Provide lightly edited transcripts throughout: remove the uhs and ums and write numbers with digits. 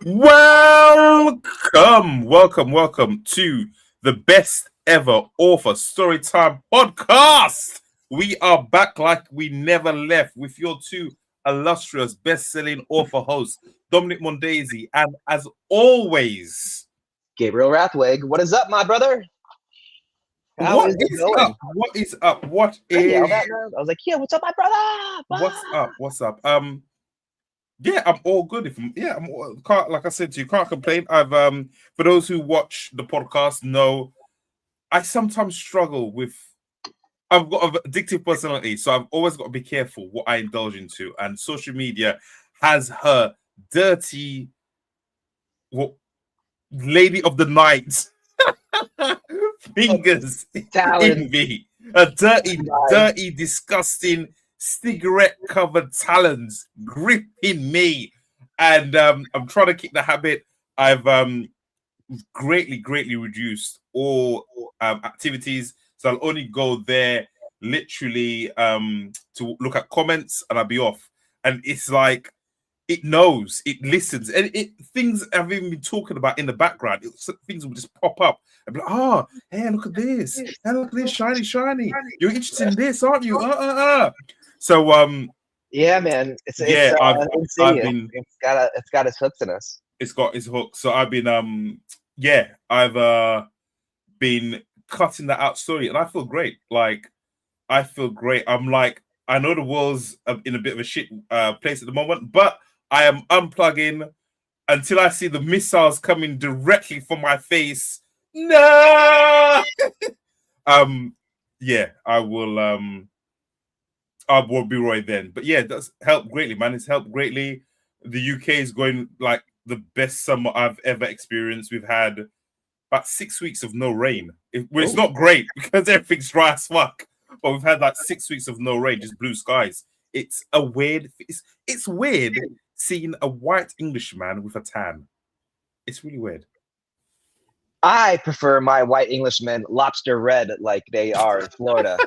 Welcome to the best ever author storytime podcast. We are back like we never left with your two illustrious best-selling author hosts, Dominique Mondesir, and as always, Gabriel Rathweg. What is up, my brother? How what is it is going? up? What is up? What I yelled is that, man. I was like, yeah, what's up, my brother? what's up? What's up? Yeah, I'm all good. Can't, like I said to you, can't complain. I've for those who watch the podcast know I sometimes struggle with. I've got an addictive personality, so I've always got to be careful what I indulge into. And social media has her dirty, what lady of the night fingers in Talent. me. A dirty, disgusting, cigarette-covered talons gripping me, and I'm trying to kick the habit. I've greatly reduced all activities. So I'll only go there literally to look at comments and I'll be off. And it's like it knows, it listens, and it things I've even been talking about in the background. Things will just pop up and be like, oh, hey, look at this. Hey, look at this, shiny. You're interested in this, aren't you? So Yeah, man. It's I've been it's got its hooks in us. it's got its hook. So I've been I've been cutting that out slowly, and I feel great. Like I feel great. I'm like, I know the world's in a bit of a shit place at the moment, but I am unplugging until I see the missiles coming directly from my face. No. Yeah, I will be right then. But yeah, that's helped greatly, man. It's helped greatly. The UK is going like the best summer I've ever experienced. We've had about 6 weeks of no rain. It's not great because everything's dry as fuck. But we've had like 6 weeks of no rain, just blue skies. It's a weird. It's weird seeing a white Englishman with a tan. It's really weird. I prefer my white Englishmen lobster red like they are in Florida.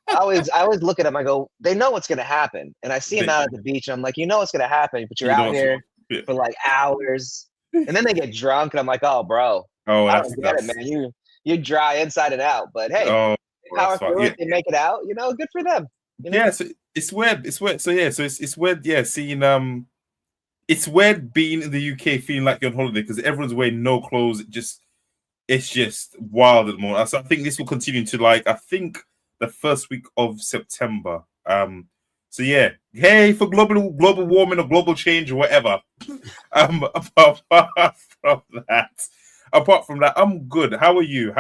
I always look at them. I go, they know what's gonna happen, and I see them out at the beach. And I'm like, you know what's gonna happen, but you're out here for like hours, and then they get drunk, and I'm like, oh, bro, I don't get it, man. You dry inside and out. But hey, power through it. They make it out. You know, good for them. You know? Yeah, so it's weird. It's weird. So yeah, so it's weird. Yeah, seeing it's weird being in the UK feeling like you're on holiday because everyone's wearing no clothes. It's just wild at the moment. So I think this will continue to like I think the first week of September. So yeah, hey, for global warming or global change or whatever. Apart from that, I'm good. How are you?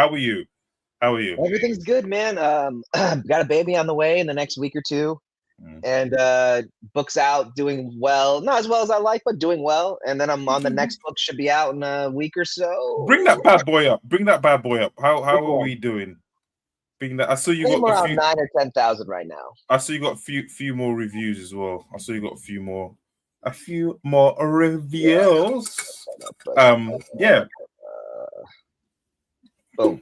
Everything's good, man. Got a baby on the way in the next week or two, and books out, doing well. Not as well as I like, but doing well. And then I'm on the next book, should be out in a week or so. Bring that bad boy up. How are we doing? I saw you got around 9 or 10,000 right now. I saw you got a few more reviews as well. I saw you got a few more reviews. Yeah. Boom.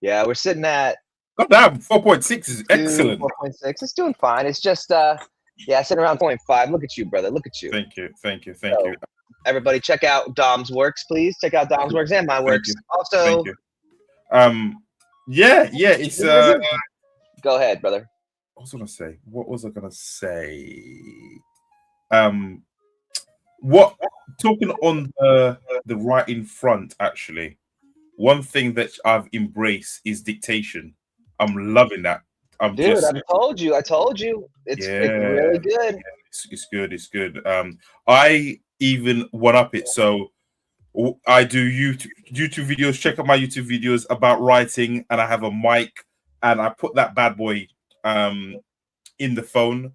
Yeah, we're sitting at. God damn, 4.6 is excellent. 4.6. It's doing fine. It's just sitting around 0.5. Look at you, brother. Look at you. Thank you. Everybody, check out Dom's works, please. Check out Dom's works and my works. Also, it's go ahead, brother. What was I gonna say? Talking on the right in front, actually, one thing that I've embraced is dictation. I'm loving that. I told you. It's really good. Yeah, it's good. I even one up it. So I do YouTube videos. Check out my YouTube videos about writing, and I have a mic, and I put that bad boy in the phone,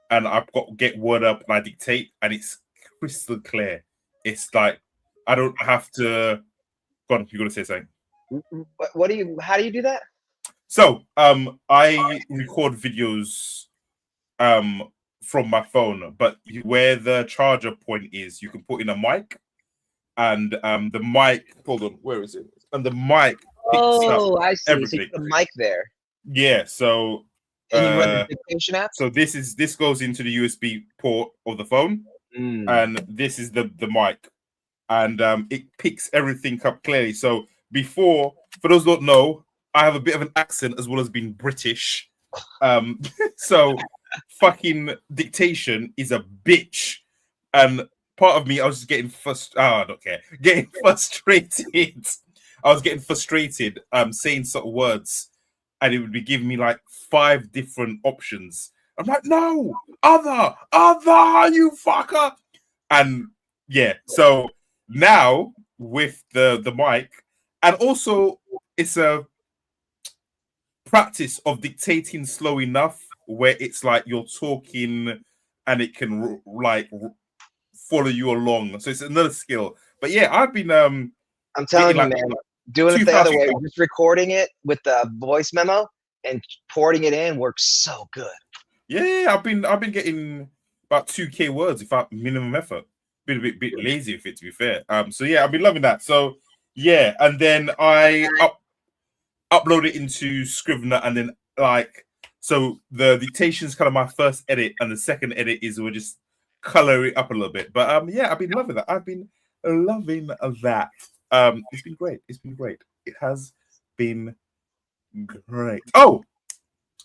and I've got get word up, and I dictate, and it's crystal clear. It's like I don't have to. Go on, you got to say something. How do you do that? So I record videos from my phone, but where the charger point is, you can put in a mic, and the mic. Hold on, where is it? And the mic. I see. Everything. So the mic there. Yeah. So. And you run the dictation app. So this goes into the USB port of the phone, and this is the mic. and it picks everything up clearly. So before, for those who don't know, I have a bit of an accent as well as being British. So fucking dictation is a bitch, and part of me, I was just getting frustrated. Oh, I don't care. Getting frustrated. I was getting frustrated saying sort of words, and it would be giving me like 5 different options. I'm like, no, other, you fucker. And yeah, so now with the mic, and also it's a practice of dictating slow enough where it's like you're talking and it can follow you along. So it's another skill. But yeah, I've been I'm telling you, like man, doing it the other way, just recording it with the voice memo and porting it in works so good. Yeah, I've been getting about 2K words without minimum effort. Been a bit lazy with it, to be fair. So yeah, I've been loving that. So yeah, and then I upload it into Scrivener, and then like, so the dictation is kind of my first edit, and the second edit is we'll just color it up a little bit. But yeah, I've been loving that. I've been loving that. It's been great. It's been great. It has been great. Oh,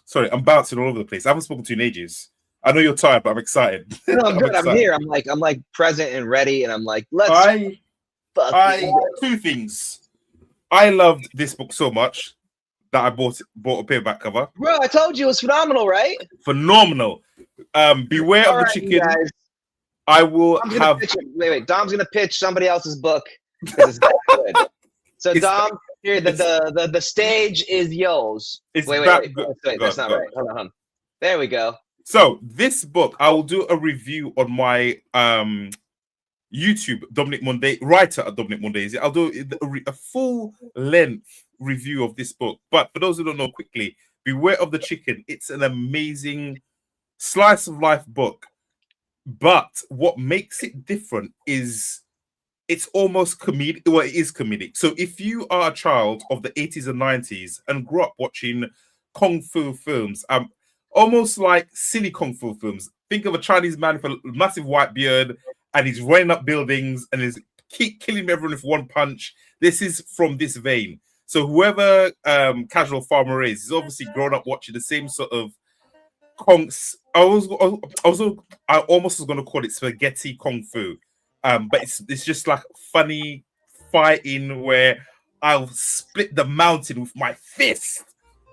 sorry, I'm bouncing all over the place. I haven't spoken to you in ages. I know you're tired, but I'm excited. No, I'm good. I'm here. I'm like present and ready, and I'm like, let's. Two things. I loved this book so much that I bought a paperback cover. Bro, I told you it was phenomenal, right? Phenomenal. Beware of the chicken. Guys. I will have. Wait. Dom's gonna pitch somebody else's book because it's that good. So Dom, here the stage is yours. Wait. That's not right. Hold on. There we go. So this book, I will do a review on my YouTube, Dominique Mondesir, writer at Dominique Mondesir. I'll do a full length review of this book. But for those who don't know, quickly, Beware of the Chicken. It's an amazing slice of life book. But what makes it different is it's almost comedic. Well, it is comedic. So if you are a child of the 80s and 90s and grew up watching kung fu films, almost like silly kung fu films. Think of a Chinese man with a massive white beard, and he's running up buildings and is killing everyone with one punch. This is from this vein. So whoever Casual Farmer is obviously grown up watching the same sort of kongs. I almost was going to call it spaghetti kung fu, but it's just like funny fighting where I'll split the mountain with my fist.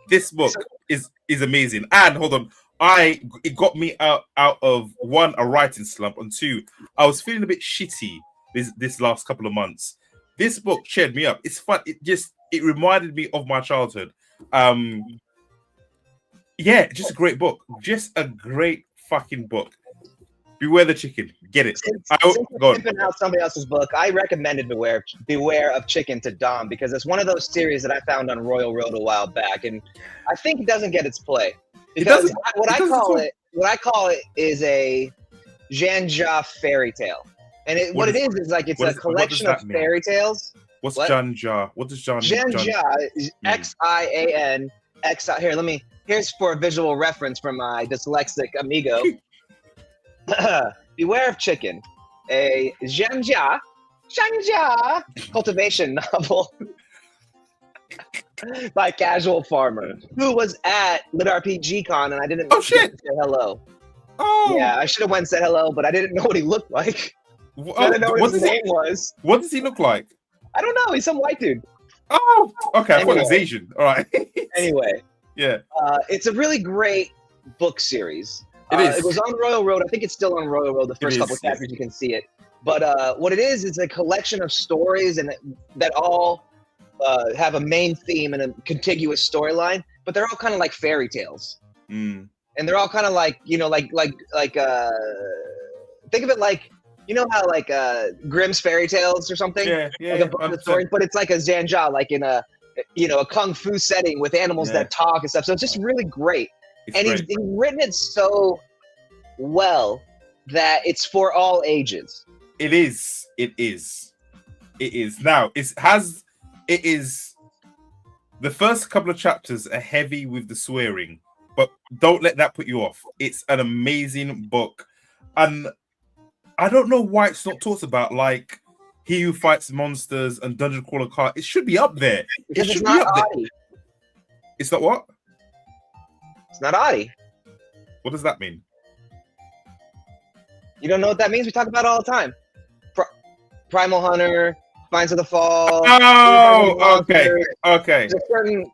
This book is amazing. And hold on, it got me out of one, a writing slump, and two, I was feeling a bit shitty this last couple of months. This book cheered me up. It's fun. It reminded me of my childhood. Yeah, just a great book. Just a great fucking book. Beware the Chicken. Get it. Go on. Out somebody else's book. I recommended Beware of Chicken to Dom because it's one of those series that I found on Royal Road a while back, and I think it doesn't get its play. Because what I call it is a Janja fairy tale, and what it is like it's a collection of fairy tales. What's Janja? What does Janja? Janja is Xian X. Here's for a visual reference from my dyslexic amigo. Beware of Chicken, a Janja cultivation novel by Casual Farmer, who was at Lit RPG Con, and I didn't say hello. Oh, yeah, I should have went and said hello, but I didn't know what he looked like. I didn't know what his name was. What does he look like? I don't know. He's some white dude. Oh, okay. I thought he was Asian. All right. Anyway. Yeah. It's a really great book series. It is. It was on Royal Road. I think it's still on Royal Road. The first couple of chapters you can see it. But what it is a collection of stories and that all have a main theme and a contiguous storyline, but they're all kind of like fairy tales. Mm. And they're all kind of like, think of it like, you know how like Grimm's fairy tales or something? Yeah. Like a book of stories, but it's like a Zanja, like in a kung fu setting with animals that talk and stuff. So it's just really great. He's written it so well that it's for all ages. It is. Now, it is the first couple of chapters are heavy with the swearing, but don't let that put you off. It's an amazing book. And I don't know why it's not talked about. Like, He Who Fights Monsters and Dungeon Crawler Car. It should be up there. Because it should it's not be up there. Audi. It's not what? It's not Audi. What does that mean? You don't know what that means? We talk about it all the time. Primal Hunter, Spines of the Fall. Oh, okay. There's a certain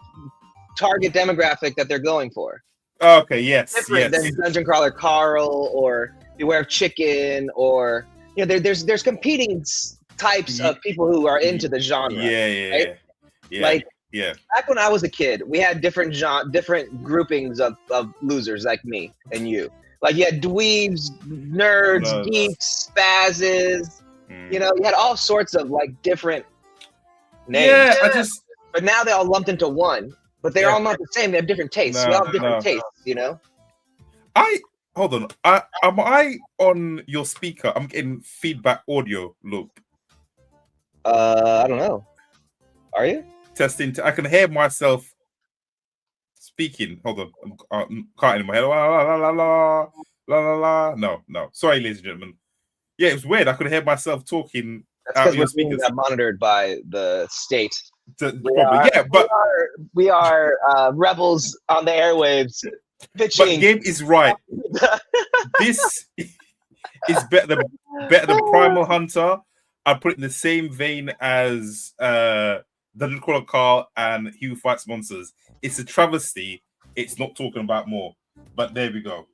target demographic that they're going for. Okay, yes. Different than Dungeon Crawler Carl or Beware of Chicken, or there's competing types of people who are into the genre. Yeah. Like back when I was a kid, we had different groupings of losers like me and you. Like you had dweebs, nerds, geeks, spazzes. You had all sorts of like different names. Yeah, but now they all lumped into one. But they're all not the same. They have different tastes. We all have different tastes, Hold on. Am I on your speaker? I'm getting feedback audio loop. I don't know. Are you? Testing. I can hear myself speaking. Hold on. I'm cutting in my head. La. No. Sorry, ladies and gentlemen. Yeah, it was weird. I could hear myself talking. That's because we're being monitored by the state. We are rebels on the airwaves. Pitching. But Gabe is right. This is better than Primal Hunter. I put it in the same vein as Dungeon Crawler Carl and He Who Fights Monsters. It's a travesty. It's not talking about more. But there we go.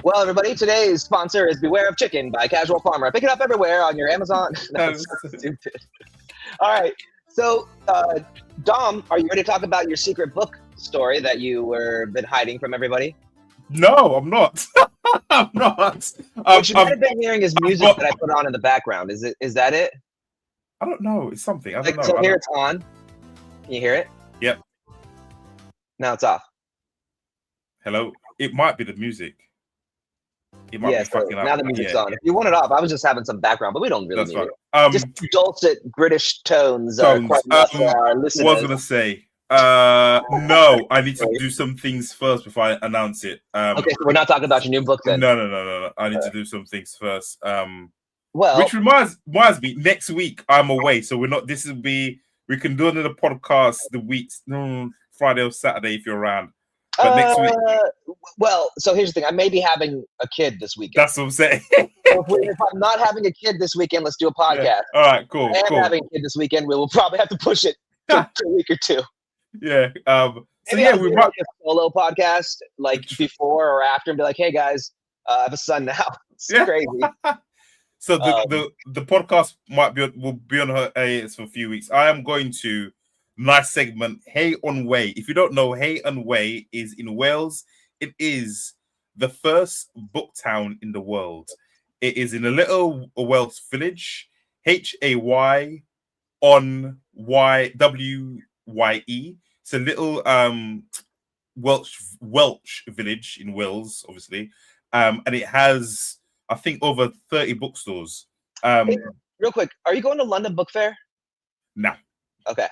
Well, everybody, today's sponsor is Beware of Chicken by Casual Farmer. Pick it up everywhere on your Amazon. That's so stupid. All right. So, Dom, are you ready to talk about your secret book story that you were been hiding from everybody? No, I'm not. I'm not. What you might have been hearing is music that I put on in the background. Is that it? I don't know. It's something. I don't know. So here it's on. Can you hear it? Yep. Now it's off. Hello. It might be the music. It might be fucking up. Now the music's on. If you want it off, I was just having some background, but we don't really need it. Just dulcet British tones are quite enough for our listeners. What was I going to say? No, I need to do some things first before I announce it. Okay, so we're not talking about your new book then? No. I need to do some things first. Well, which reminds me, next week I'm away, so we can do another podcast the week, Friday or Saturday if you're around. But next week. Well, so here's the thing. I may be having a kid this weekend. That's what I'm saying. If I'm not having a kid this weekend, let's do a podcast. Yeah. All right, cool. If I am having a kid this weekend, we will probably have to push it to a week or two. Yeah. We might a solo podcast like before or after and be like, hey guys, I have a son now. It's crazy. So the podcast will be on her hiatus for a few weeks. I am going to nice segment, Hay on Way. If you don't know, Hay on Way is in Wales. It is the first book town in the world. It is in a little Welsh village, Hay on Wye. It's a little Welsh village in Wales, obviously, and it has, I think, over 30 bookstores. Hey, real quick, are you going to London Book Fair? No. Okay.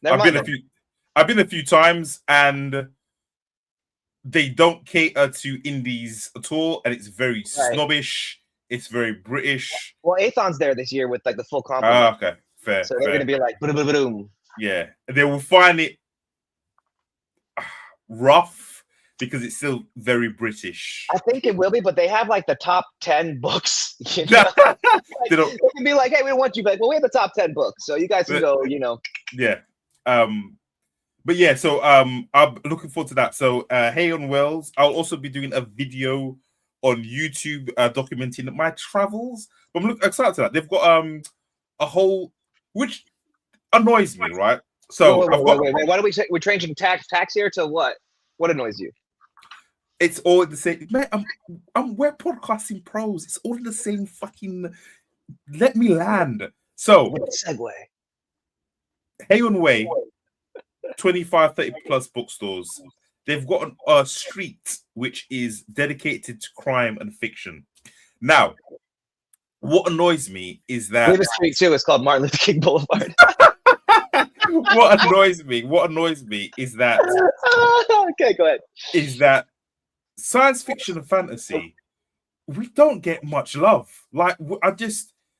I've been a few times, and they don't cater to indies at all, and it's very snobbish. It's very British. Well, Athon's there this year with like the full complement. Okay, fair. So they're gonna be like, boom. Yeah, they will find it rough because it's still very British. I think it will be, but they have like the top 10 books. You know? They can be like, hey, we don't want you back. Well, we have the top 10 books, so you guys can go. Yeah. But yeah, so I'm looking forward to that. So Hay on Wells. I'll also be doing a video on YouTube documenting my travels. But I'm excited to that. They've got a whole, which annoys me, right? So wait. Why do we say we're changing tax here to what? What annoys you? It's all the same. Man, we're podcasting pros. It's all the same fucking. Let me land. So what a segue. Hay on Way. 25, 30 plus bookstores. They've got a street which is dedicated to crime and fiction. Now, what annoys me is that we have a street too. It's called Martin Luther King Boulevard. What annoys me is that okay, go ahead. Is that science fiction and fantasy? We don't get much love. Like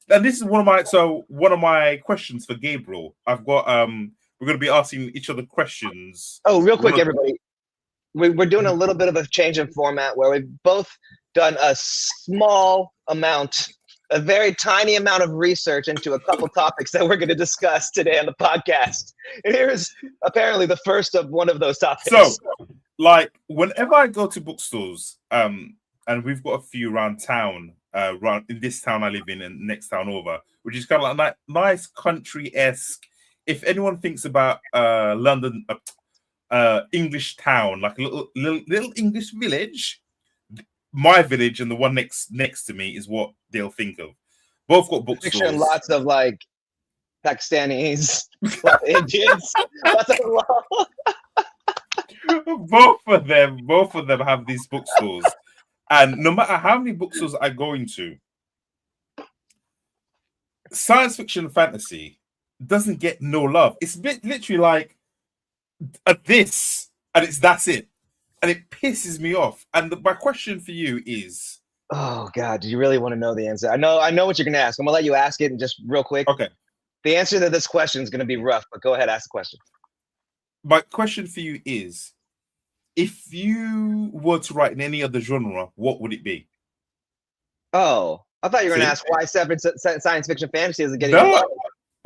and this is one of my questions for Gabriel. I've got we're going to be asking each other questions. Oh, real quick, everybody. We're doing a little bit of a change in format where we've both done a very tiny amount of research into a couple topics that we're going to discuss today on the podcast. And here's apparently the first of one of those topics. So, like, whenever I go to bookstores, and we've got a few around town, around in this town I live in and next town over, which is kind of like nice country-esque. If anyone thinks about London, English town, like a little English village, my village and the one next to me is what they'll think of. Both got bookstores. Picture lots of like Pakistanis, Indians. Both of them have these bookstores, and no matter how many bookstores I go into, science fiction and fantasy doesn't get no love. It's literally like this, and that's it, and it pisses me off. And my question for you is, oh God, do you really want to know the answer? I know what you're gonna ask. I'm gonna let you ask it, and just real quick. Okay. The answer to this question is gonna be rough, but go ahead, ask the question. My question for you is, if you were to write in any other genre, what would it be? Oh, I thought you were gonna ask why science fiction fantasy isn't getting love.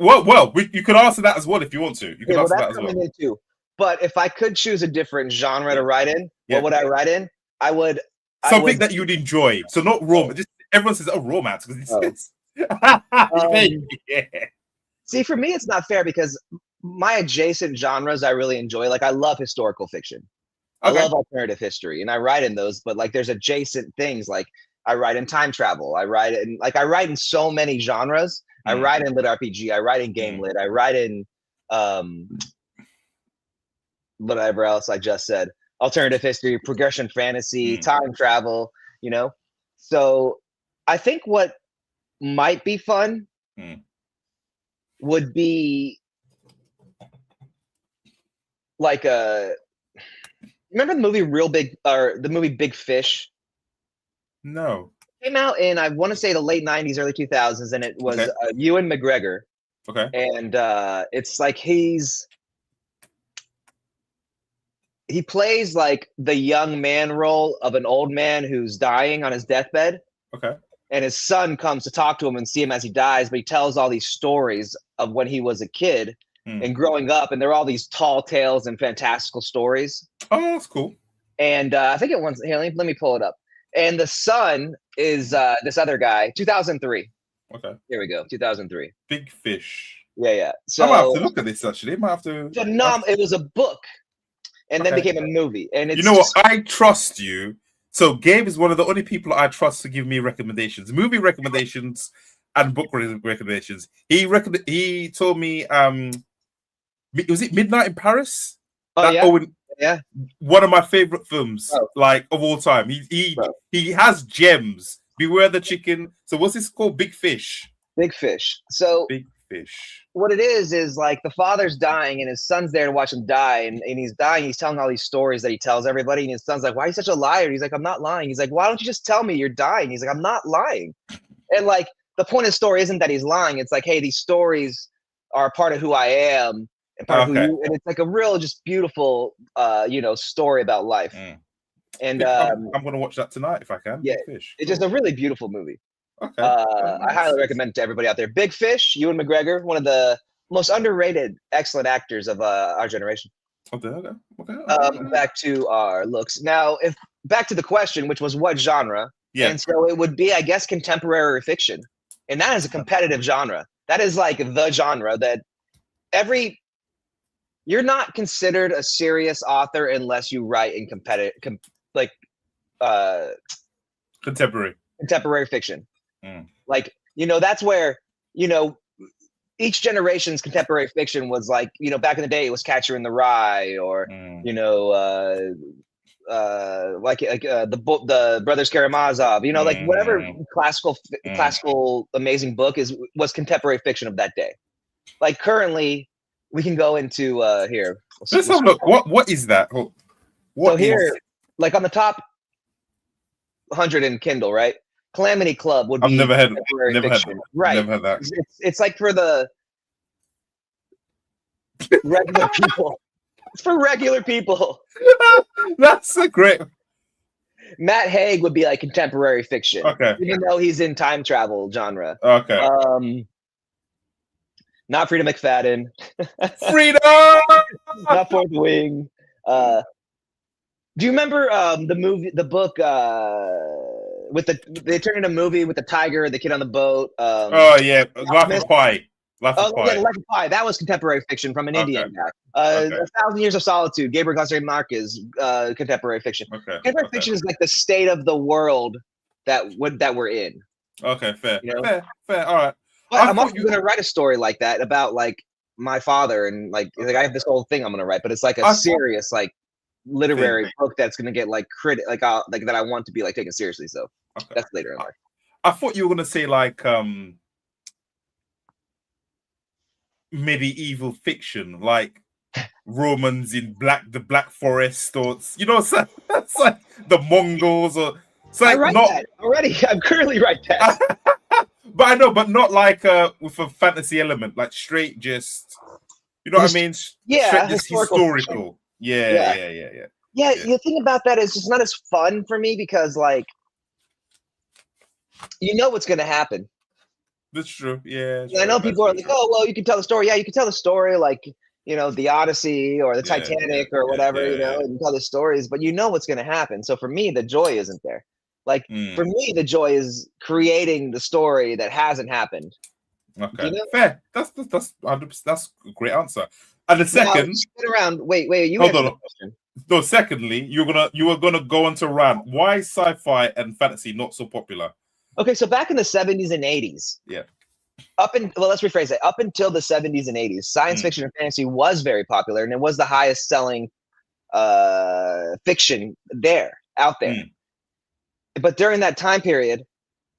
Well, you could answer that as well if you want to. You can answer that as well. Too. But if I could choose a different genre to write in, what would I write in? I would something that you'd enjoy. So not romance. Just everyone says, "Oh, romance," because See, for me, it's not fair because my adjacent genres I really enjoy. Like, I love historical fiction. I love alternative history, and I write in those. But like, there's adjacent things. Like, I write in time travel. I write in so many genres. I write in lit RPG. I write in game lit. I write in whatever else I just said. Alternative history, progression fantasy, time travel, So I think what might be fun would be like remember the movie the movie Big Fish? No. It came out in, I want to say, the late 90s, early 2000s, and it was Ewan McGregor. Okay. And it's like he plays like the young man role of an old man who's dying on his deathbed. Okay. And his son comes to talk to him and see him as he dies, but he tells all these stories of when he was a kid and growing up, and they're all these tall tales and fantastical stories. Oh, that's cool. And I think it was, here, let me pull it up. And the son is this other guy, 2003. Okay. Here we go, 2003. Big Fish. Yeah. So I might have to look at this, actually. I might have to... It was a book, and then became a movie. And it's, you know what? I trust you. So Gabe is one of the only people I trust to give me recommendations, movie recommendations and book recommendations. He told me, was it Midnight in Paris? Yeah. One of my favorite films, like, of all time. He has gems. Beware the Chicken. So what's this called? Big Fish. Big Fish. So Big Fish. What it is like the father's dying and his son's there to watch him die, and he's dying. He's telling all these stories that he tells everybody, and his son's like, "Why are you such a liar?" He's like, "I'm not lying." He's like, "Why don't you just tell me you're dying?" He's like, "I'm not lying." And like, the point of the story isn't that he's lying. It's like, hey, these stories are a part of who I am. And and it's like a real, just beautiful, story about life. And I'm going to watch that tonight if I can. Yeah, Big Fish. It's just a really beautiful movie. Okay. I highly recommend it to everybody out there. Big Fish, Ewan McGregor, one of the most underrated, excellent actors of our generation. Okay. Back to our looks. Now, back to the question, which was what genre? Yeah. And so it would be, I guess, contemporary fiction. And that is a competitive genre. That is like the genre that you're not considered a serious author unless you write in contemporary fiction. Like, that's where, each generation's contemporary fiction was like, back in the day it was Catcher in the Rye, or the Brothers Karamazov, like whatever classical amazing book was contemporary fiction of that day. Like, currently we can go into here. Let's have a look. What is that? Here, like on the top 100 in Kindle, right? Calamity Club would I've be never heard contemporary fiction. Right. Never heard that. It's like for the regular people. It's for regular people. That's a great. Matt Haig would be like contemporary fiction. Okay. Even though he's in time travel genre. Okay. Not Frida McFadden. Freedom. Not Fourth Wing. Do you remember the book they turned into a movie with the tiger, the kid on the boat? Oh yeah, Life of Pi. Life of Pi. Yeah, Life of Pi. That was contemporary fiction from an Indian guy. A 1,000 Years of Solitude. Gabriel Garcia Marquez, contemporary fiction. Contemporary fiction is like the state of the world that we're in. Okay, fair. You know? Fair. All right. But I'm also going to write a story like that about like my father and like I have this whole thing I'm going to write, but it's like a serious like literary book that's going to get like like that I want to be like taken seriously. So that's later in life. I thought you were going to say like medieval fiction, like Romans in the Black Forest, or that's like the Mongols, or it's like I write that already. I'm currently write that. But I know, but not like with a fantasy element, like straight just, you know what I mean? Yeah, straight just historical. Yeah. The thing about that is it's not as fun for me because like you know what's gonna happen. That's true. Yeah. I know people are like, oh well, you can tell the story. Yeah, you can tell the story like the Odyssey or the Titanic or whatever, and you tell the stories, but you know what's gonna happen. So for me, the joy isn't there. Like for me, the joy is creating the story that hasn't happened. Okay, fair. That's a great answer. And the second, wait, you hold on. No, secondly, you were gonna go on to rant. Why sci-fi and fantasy not so popular? Okay, so back in the 70s and 80s, let's rephrase that. Up until the 70s and 80s, science fiction and fantasy was very popular, and it was the highest selling fiction out there. But during that time period,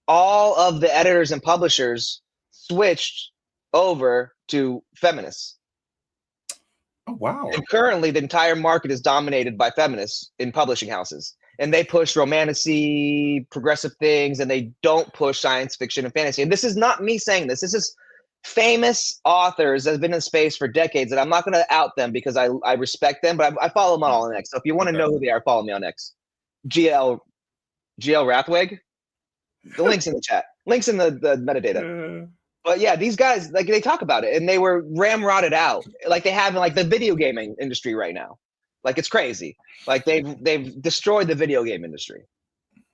all of the editors and publishers switched over to feminists. Oh, wow. And currently, the entire market is dominated by feminists in publishing houses. And they push romantasy, progressive things, and they don't push science fiction and fantasy. And this is not me saying this. This is famous authors that have been in space for decades, and I'm not going to out them because I respect them, but I follow them on X. So if you want to know who they are, follow me on X. GL Rathweg. The link's in the chat. Link's in the metadata. But yeah, these guys, like, they talk about it, and they were ramrodded out, like they have in like the video gaming industry right now. Like, it's crazy. Like they've destroyed the video game industry.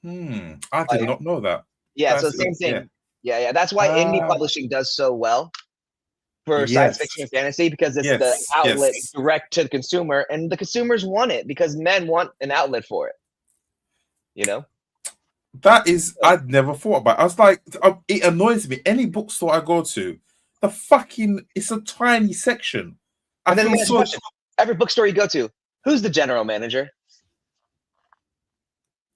I did not know that. Yeah, so same thing. Yeah. That's why indie publishing does so well for science fiction and fantasy, because it's the outlet direct to the consumer, and the consumers want it because men want an outlet for it. That is, I'd never thought about it. I was like, it annoys me. Any bookstore I go to, it's a tiny section. And then every bookstore you go to, who's the general manager?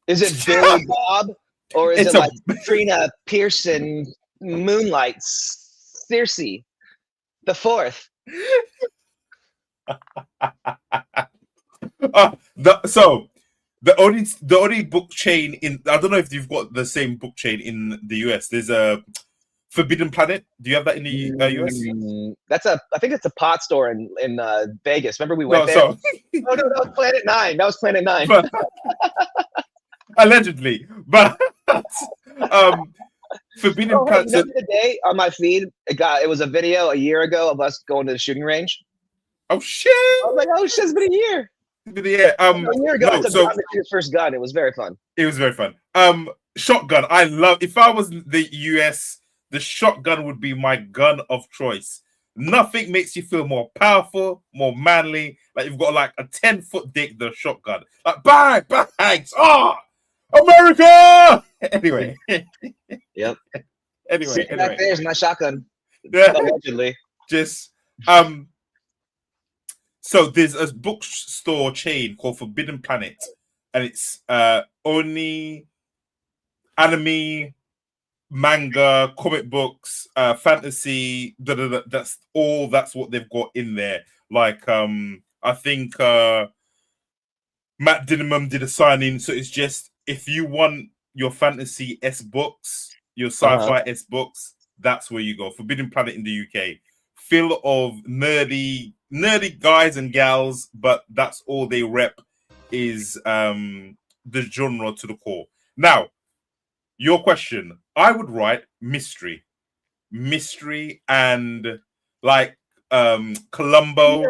Is it Billy Bob, or is it like Trina Pearson, Moonlight, Circe, the Fourth? The only book chain I don't know if you've got the same book chain in the US. There's a Forbidden Planet. Do you have that in the US? I think it's a pot store in Vegas. Remember we went there? No, that was Planet 9. That was Planet 9. Allegedly. But Forbidden Planet. The day on my feed, it was a video a year ago of us going to the shooting range. Oh shit! I was like, oh shit, it's been a year. A year ago, I took his first gun. It was very fun. It was very fun. Shotgun. If I was the US, the shotgun would be my gun of choice. Nothing makes you feel more powerful, more manly. Like you've got like a 10-foot dick, the shotgun. Like bang, bangs. America! Anyway. Yep. Anyway. Back there's my shotgun. Yeah. Allegedly. Just So there's a bookstore chain called Forbidden Planet, and it's only anime, manga, comic books, fantasy. That's what they've got in there. Like I think Matt Dinneman did a signing, so it's just if you want your fantasy S books, your sci-fi S books, that's where you go. Forbidden Planet in the UK, full of nerdy guys and gals, but that's all they rep is the genre to the core. Now, your question, I would write mystery and like Columbo,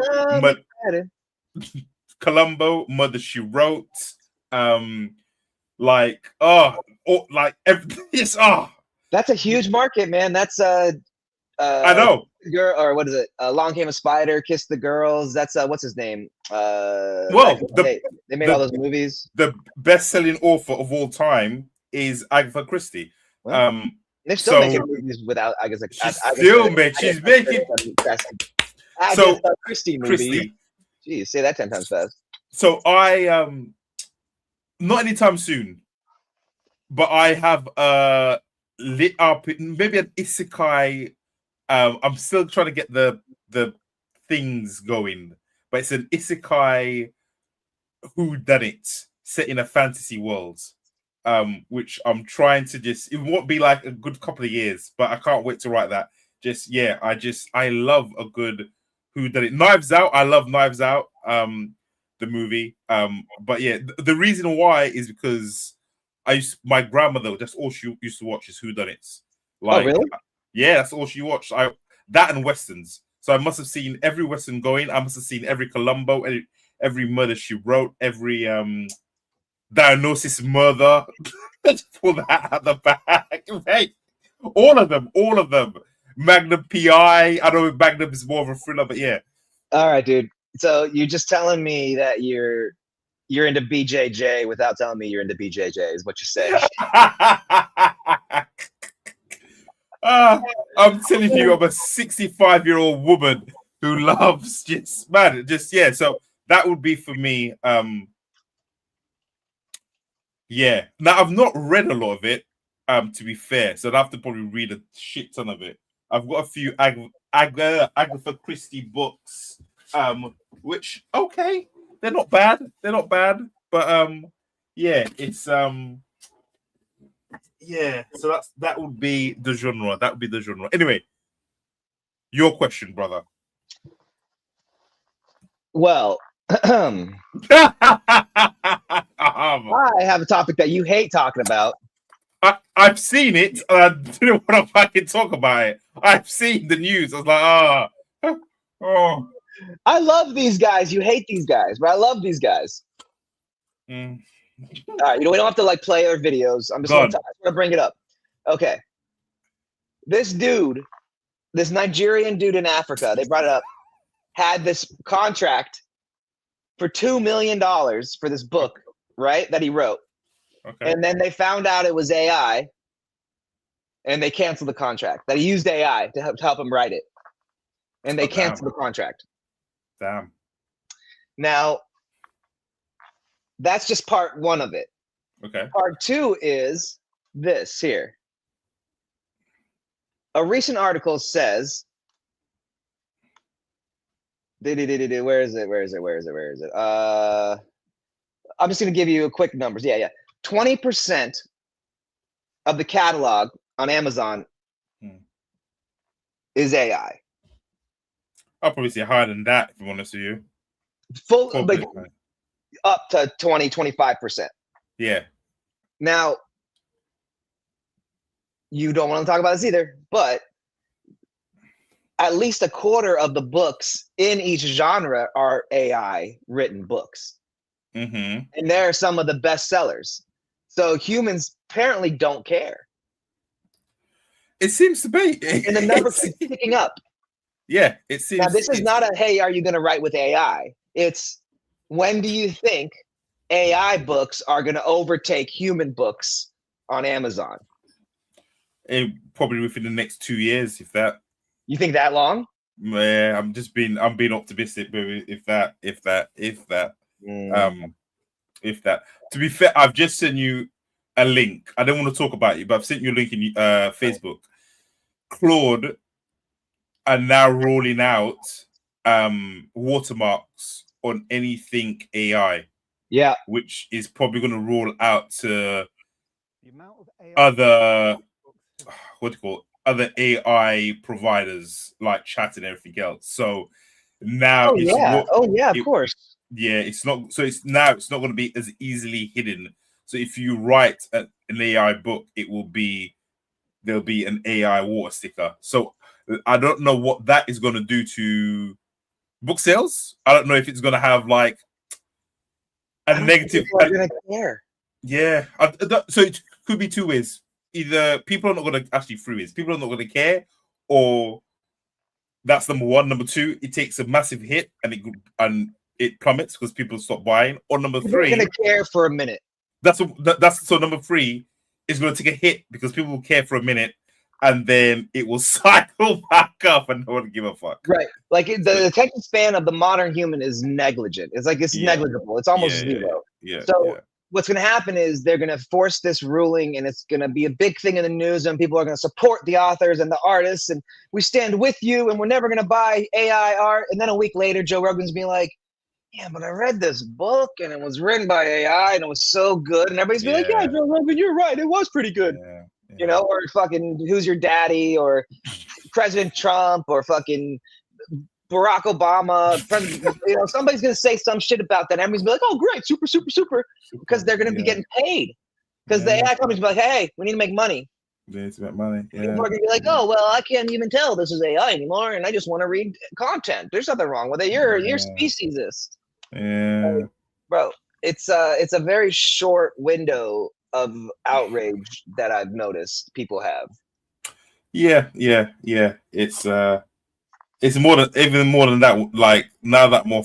Mother She Wrote, like everything. That's a huge market, man. That's I know. Girl, or what is it? Along Came a Spider, Kiss the Girls. That's what's his name? Well, they made all those movies. The best-selling author of all time is Agatha Christie. Well, they're still making movies without. I guess she's making. So Christie movie. Geez, say that 10 times fast. So I not anytime soon, but I have lit up maybe an isekai. I'm still trying to get the things going, but it's an isekai whodunit set in a fantasy world, which I'm trying to it won't be like a good couple of years, but I can't wait to write that. I love a good whodunit. Knives Out, I love Knives Out, the movie. But yeah, the reason why is because my grandmother, that's all she used to watch is whodunits. Like, oh, really? Yeah, that's all she watched. That and westerns. So I must have seen every western going. I must have seen every Columbo, every Murder She Wrote, every Diagnosis Murder. Pull that out the back. Hey, all of them. Magnum PI. I know Magnum is more of a thriller, but yeah. All right, dude. So you're just telling me that you're into BJJ without telling me you're into BJJ is what you say. I'm telling you, I'm a 65-year-old woman who loves yeah. So that would be for me. Yeah. Now I've not read a lot of it, to be fair, so I'd have to probably read a shit ton of it. I've got a few Agatha Christie books, which they're not bad, but yeah, it's yeah, so that would be the genre. Anyway, your question, brother. Well, I have a topic that you hate talking about. I've seen it. I didn't want to fucking talk about it. I've seen the news. I was like, oh. I love these guys. You hate these guys, but I love these guys. All right, we don't have to like play our videos. I'm just going to bring it up. Okay. This Nigerian dude in Africa, they brought it up, had this contract for $2 million for this book, right? That he wrote. Okay. And then they found out it was AI and they canceled the contract. That he used AI to help him write it. And they canceled the contract. Damn. Now, that's just part one of it. Okay. Part two is this here. A recent article says, where is it? I'm just going to give you a quick numbers. Yeah. 20% of the catalog on Amazon is AI. I'll probably say higher than that, if I'm honest with you. Like, up to 25%. Yeah. Now, you don't want to talk about this either, but at least a quarter of the books in each genre are AI written books. Mm-hmm. And they're some of the best sellers. So humans apparently don't care. It seems to be. And the number keeps picking up. Yeah, it seems. Now, this is not a, hey, are you going to write with AI? It's, when do you think AI books are going to overtake human books on Amazon? Probably within the next 2 years, if that. You think that long? Yeah, I'm being optimistic, but if that. To be fair, I've just sent you a link. I don't want to talk about it, but I've sent you a link in Facebook. Claude are now rolling out watermarks on anything AI. Yeah. Which is probably going to roll out to The amount of AI other what do you call it? Other AI providers like chat and everything else. So now of course. Yeah, it's not. So it's now it's not going to be as easily hidden. So if you write an AI book, there'll be an AI water sticker. So I don't know what that is going to do to book sales. I don't know if it's going to have like a negative. People are going to care. Yeah, so it could be two ways. Either people are not going to actually people are not going to care, or that's number one. Number two, it takes a massive hit and it plummets because people stop buying. Or number three, they're going to care for a minute. That's so number three is going to take a hit because people will care for a minute, and then it will cycle back up, and no one will give a fuck. Right, like the attention span of the modern human is negligent. It's like it's negligible. It's almost zero. Yeah. So what's going to happen is they're going to force this ruling, and it's going to be a big thing in the news, and people are going to support the authors and the artists, and we stand with you, and we're never going to buy AI art. And then a week later, Joe Rogan's being like, yeah, but I read this book, and it was written by AI, and it was so good. And everybody's be like, yeah, Joe Rogan, you're right. It was pretty good. Yeah. You know, or fucking Who's Your Daddy, or President Trump, or fucking Barack Obama. You know, somebody's going to say some shit about that. And everybody's be like, oh, great, super, because they're going to be getting paid. Because the AI companies be like, hey, we need to make money. They need to make money. Yeah. People are going to be like, oh, well, I can't even tell this is AI anymore, and I just want to read content. There's nothing wrong with it. You're speciesist. Yeah. Like, bro, it's a very short window of outrage that I've noticed people have. Yeah. It's more than even more than that. Like now that more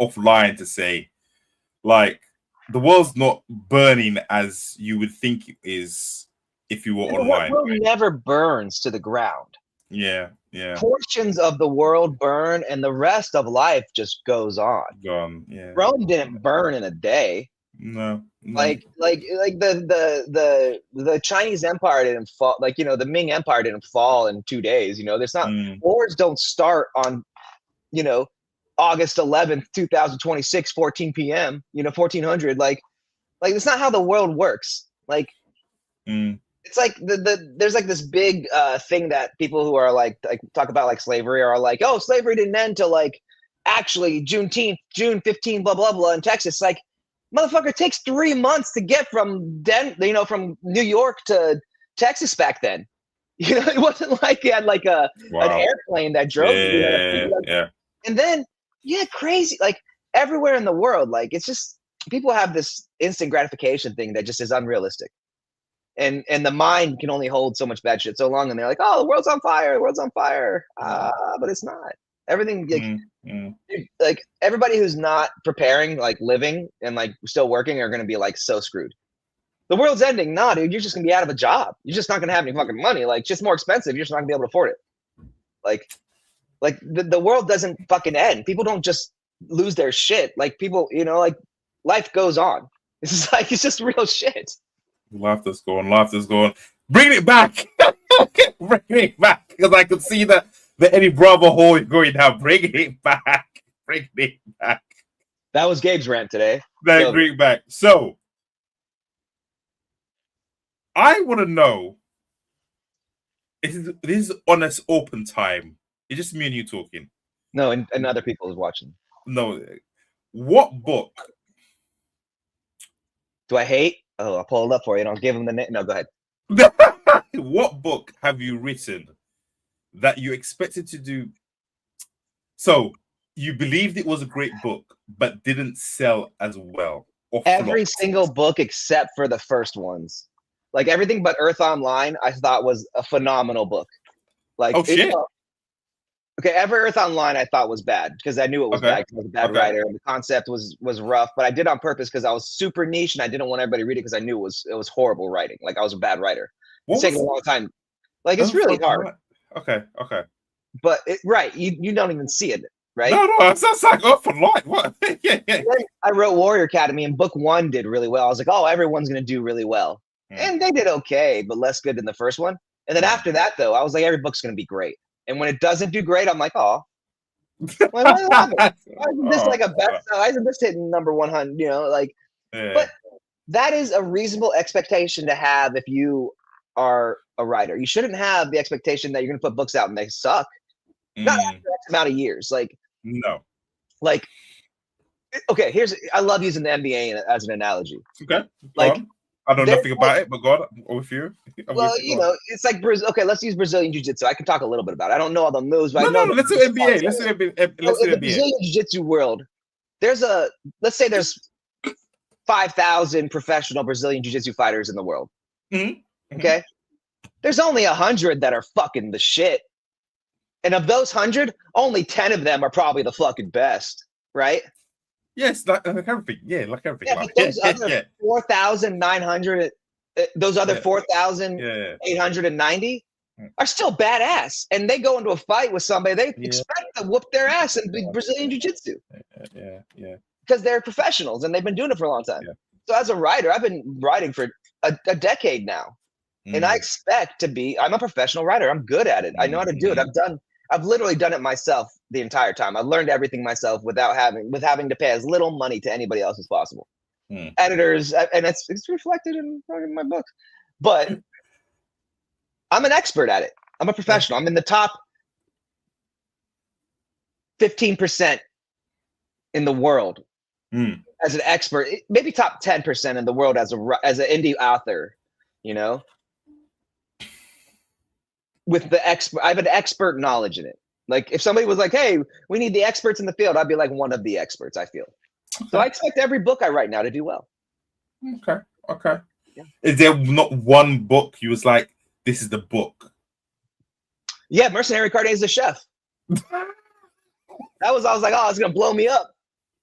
offline to say, like the world's not burning as you would think it is if you were online. The world never burns to the ground. Yeah. Portions of the world burn, and the rest of life just goes on. Gone. Yeah. Rome didn't burn in a day. No. Like the Chinese Empire didn't fall. Like, you know, the Ming Empire didn't fall in 2 days. You know, there's not wars don't start on, you know, August 11th, 2026, 14 p.m. You know, 1400. Like that's not how the world works. Like. It's like there's like this big thing that people who are like talk about like slavery are like, oh, slavery didn't end till like actually June 15, blah blah blah in Texas. Like, motherfucker, it takes 3 months to get from from New York to Texas back then. You know, it wasn't like you had like an airplane that drove you. Yeah. And then crazy. Like everywhere in the world, like it's just people have this instant gratification thing that just is unrealistic. And the mind can only hold so much bad shit so long, and they're like, oh, the world's on fire, but it's not. Everything like everybody who's not preparing, like living and like still working, are going to be like so screwed. The world's ending. Nah, dude, you're just going to be out of a job. You're just not going to have any fucking money. Like, it's just more expensive. You're just not going to be able to afford it. Like the world doesn't fucking end. People don't just lose their shit. Like people, you know, like life goes on. It's like, it's just real shit. Laughter's going. Bring it back. Bring it back. Because I could see the Eddie Bravo hole going now. Bring it back. That was Gabe's rant today. Bring it back. So, I want to know, this is honest open time. It's just me and you talking. No, and other people is watching. No. What book do I hate? Oh, I'll pull it up for you and I'll give him the name. No, go ahead. What book have you written that you expected to do? So you believed it was a great book, but didn't sell as well? Every single book except for the first ones. Like everything but Earth Online, I thought was a phenomenal book. Like, shit. Every Earth Online I thought was bad because I knew it was bad because I was a bad writer and the concept was rough, but I did on purpose because I was super niche and I didn't want everybody to read it because I knew it was horrible writing. Like I was a bad writer. It's taking a long time. Like it's really hard. Okay. But you don't even see it, right? No, that's like up for life. What? Yeah. I wrote Warrior Academy and book 1 did really well. I was like, oh, everyone's gonna do really well. And they did okay, but less good than the first one. And then after that, though, I was like, every book's gonna be great. And when it doesn't do great, I'm like, oh, why isn't this like a best? Why isn't this hitting number 100? You know, like, but that is a reasonable expectation to have if you are a writer. You shouldn't have the expectation that you're going to put books out and they suck. Not after X amount of years. No. Like, okay, I love using the NBA as an analogy. Okay. I know nothing about it, but God, I'm with you. It's like Brazil. Okay, let's use Brazilian Jiu-Jitsu. I can talk a little bit about it. I don't know all the moves, but I know. Let's do NBA. Let's do the Brazilian Jiu-Jitsu world. Let's say there's 5,000 professional Brazilian Jiu-Jitsu fighters in the world. Mm-hmm. Okay, there's only 100 that are fucking the shit, and of those 100, only 10 of them are probably the fucking best, right? Yes, like everything. Yeah, like everything. Yeah, but those other 4,900, those other 4,890 are still badass, and they go into a fight with somebody. They expect to whoop their ass in Brazilian Jiu-Jitsu. Yeah. Because they're professionals and they've been doing it for a long time. Yeah. So as a writer, I've been writing for a decade now, and I expect to be. I'm a professional writer. I'm good at it. I know how to do it. I've literally done it myself the entire time. I've learned everything myself with having to pay as little money to anybody else as possible. Editors, and it's reflected in my book. But I'm an expert at it. I'm a professional. I'm in the top 15% in the world as an expert. Maybe top 10% in the world as an indie author. With the expert, I have an expert knowledge in it. Like if somebody was like, "Hey, we need the experts in the field," I'd be like one of the experts. I feel. So I expect every book I write now to do well. Okay. Yeah. Is there not one book you was like, "This is the book"? Yeah, Mercenary Cardet is the chef. I was like, "Oh, it's gonna blow me up.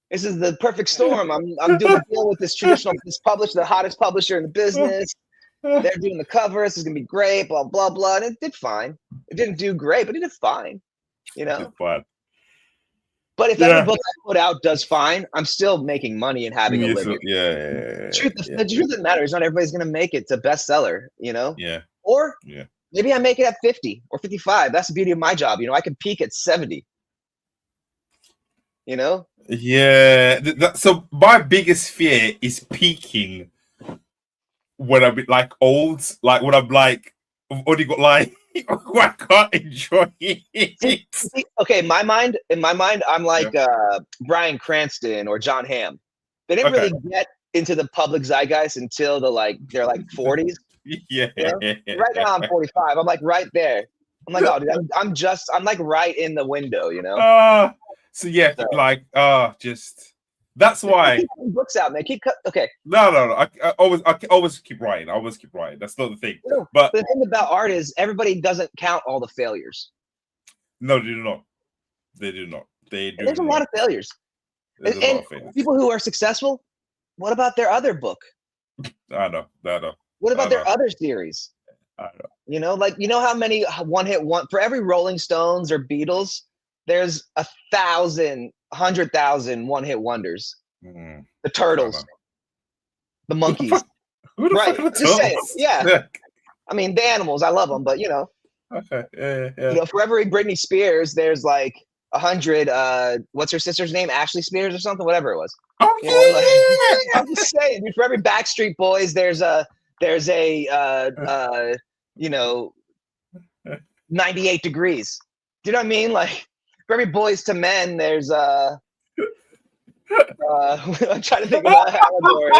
This is the perfect storm. I'm doing a deal with this the hottest publisher in the business. They're doing the cover. This is gonna be great. Blah blah blah." And it did fine. It didn't do great, but it did fine. But if every book I put out does fine, I'm still making money and having a living. The truth of the matter is, not everybody's gonna make it to bestseller. Or maybe I make it at 50 or 55. That's the beauty of my job. I can peak at 70. So my biggest fear is peaking when I'm like old, like when I'm like I've already got like I can't enjoy it. Okay, in my mind, I'm like Bryan Cranston or John Hamm. They didn't really get into the public zeitgeist until they're like 40s. Right now I'm 45. I'm like right there. I'm like, oh, dude, I'm like right in the window, just that's why keep books out, man. No. I always keep writing. I always keep writing. That's not the thing. But the thing about art is everybody doesn't count all the failures. No, they do not. They do not. There's a lot of failures. And people who are successful, what about their other book? I know. What about their other series? I know. How many for every Rolling Stones or Beatles, there's 100,000 one-hit wonders. The Turtles, the Monkeys. Who the fuck are the Turtles? Yeah. I mean, the Animals, I love them, but Okay. Yeah. For every Britney Spears, there's like 100. What's her sister's name? Ashley Spears or something, whatever it was. I'm just saying, dude, for every Backstreet Boys, there's a 98 Degrees. Do you know what I mean? Like for every Boys to Men, there's I'm trying to think of that allegory.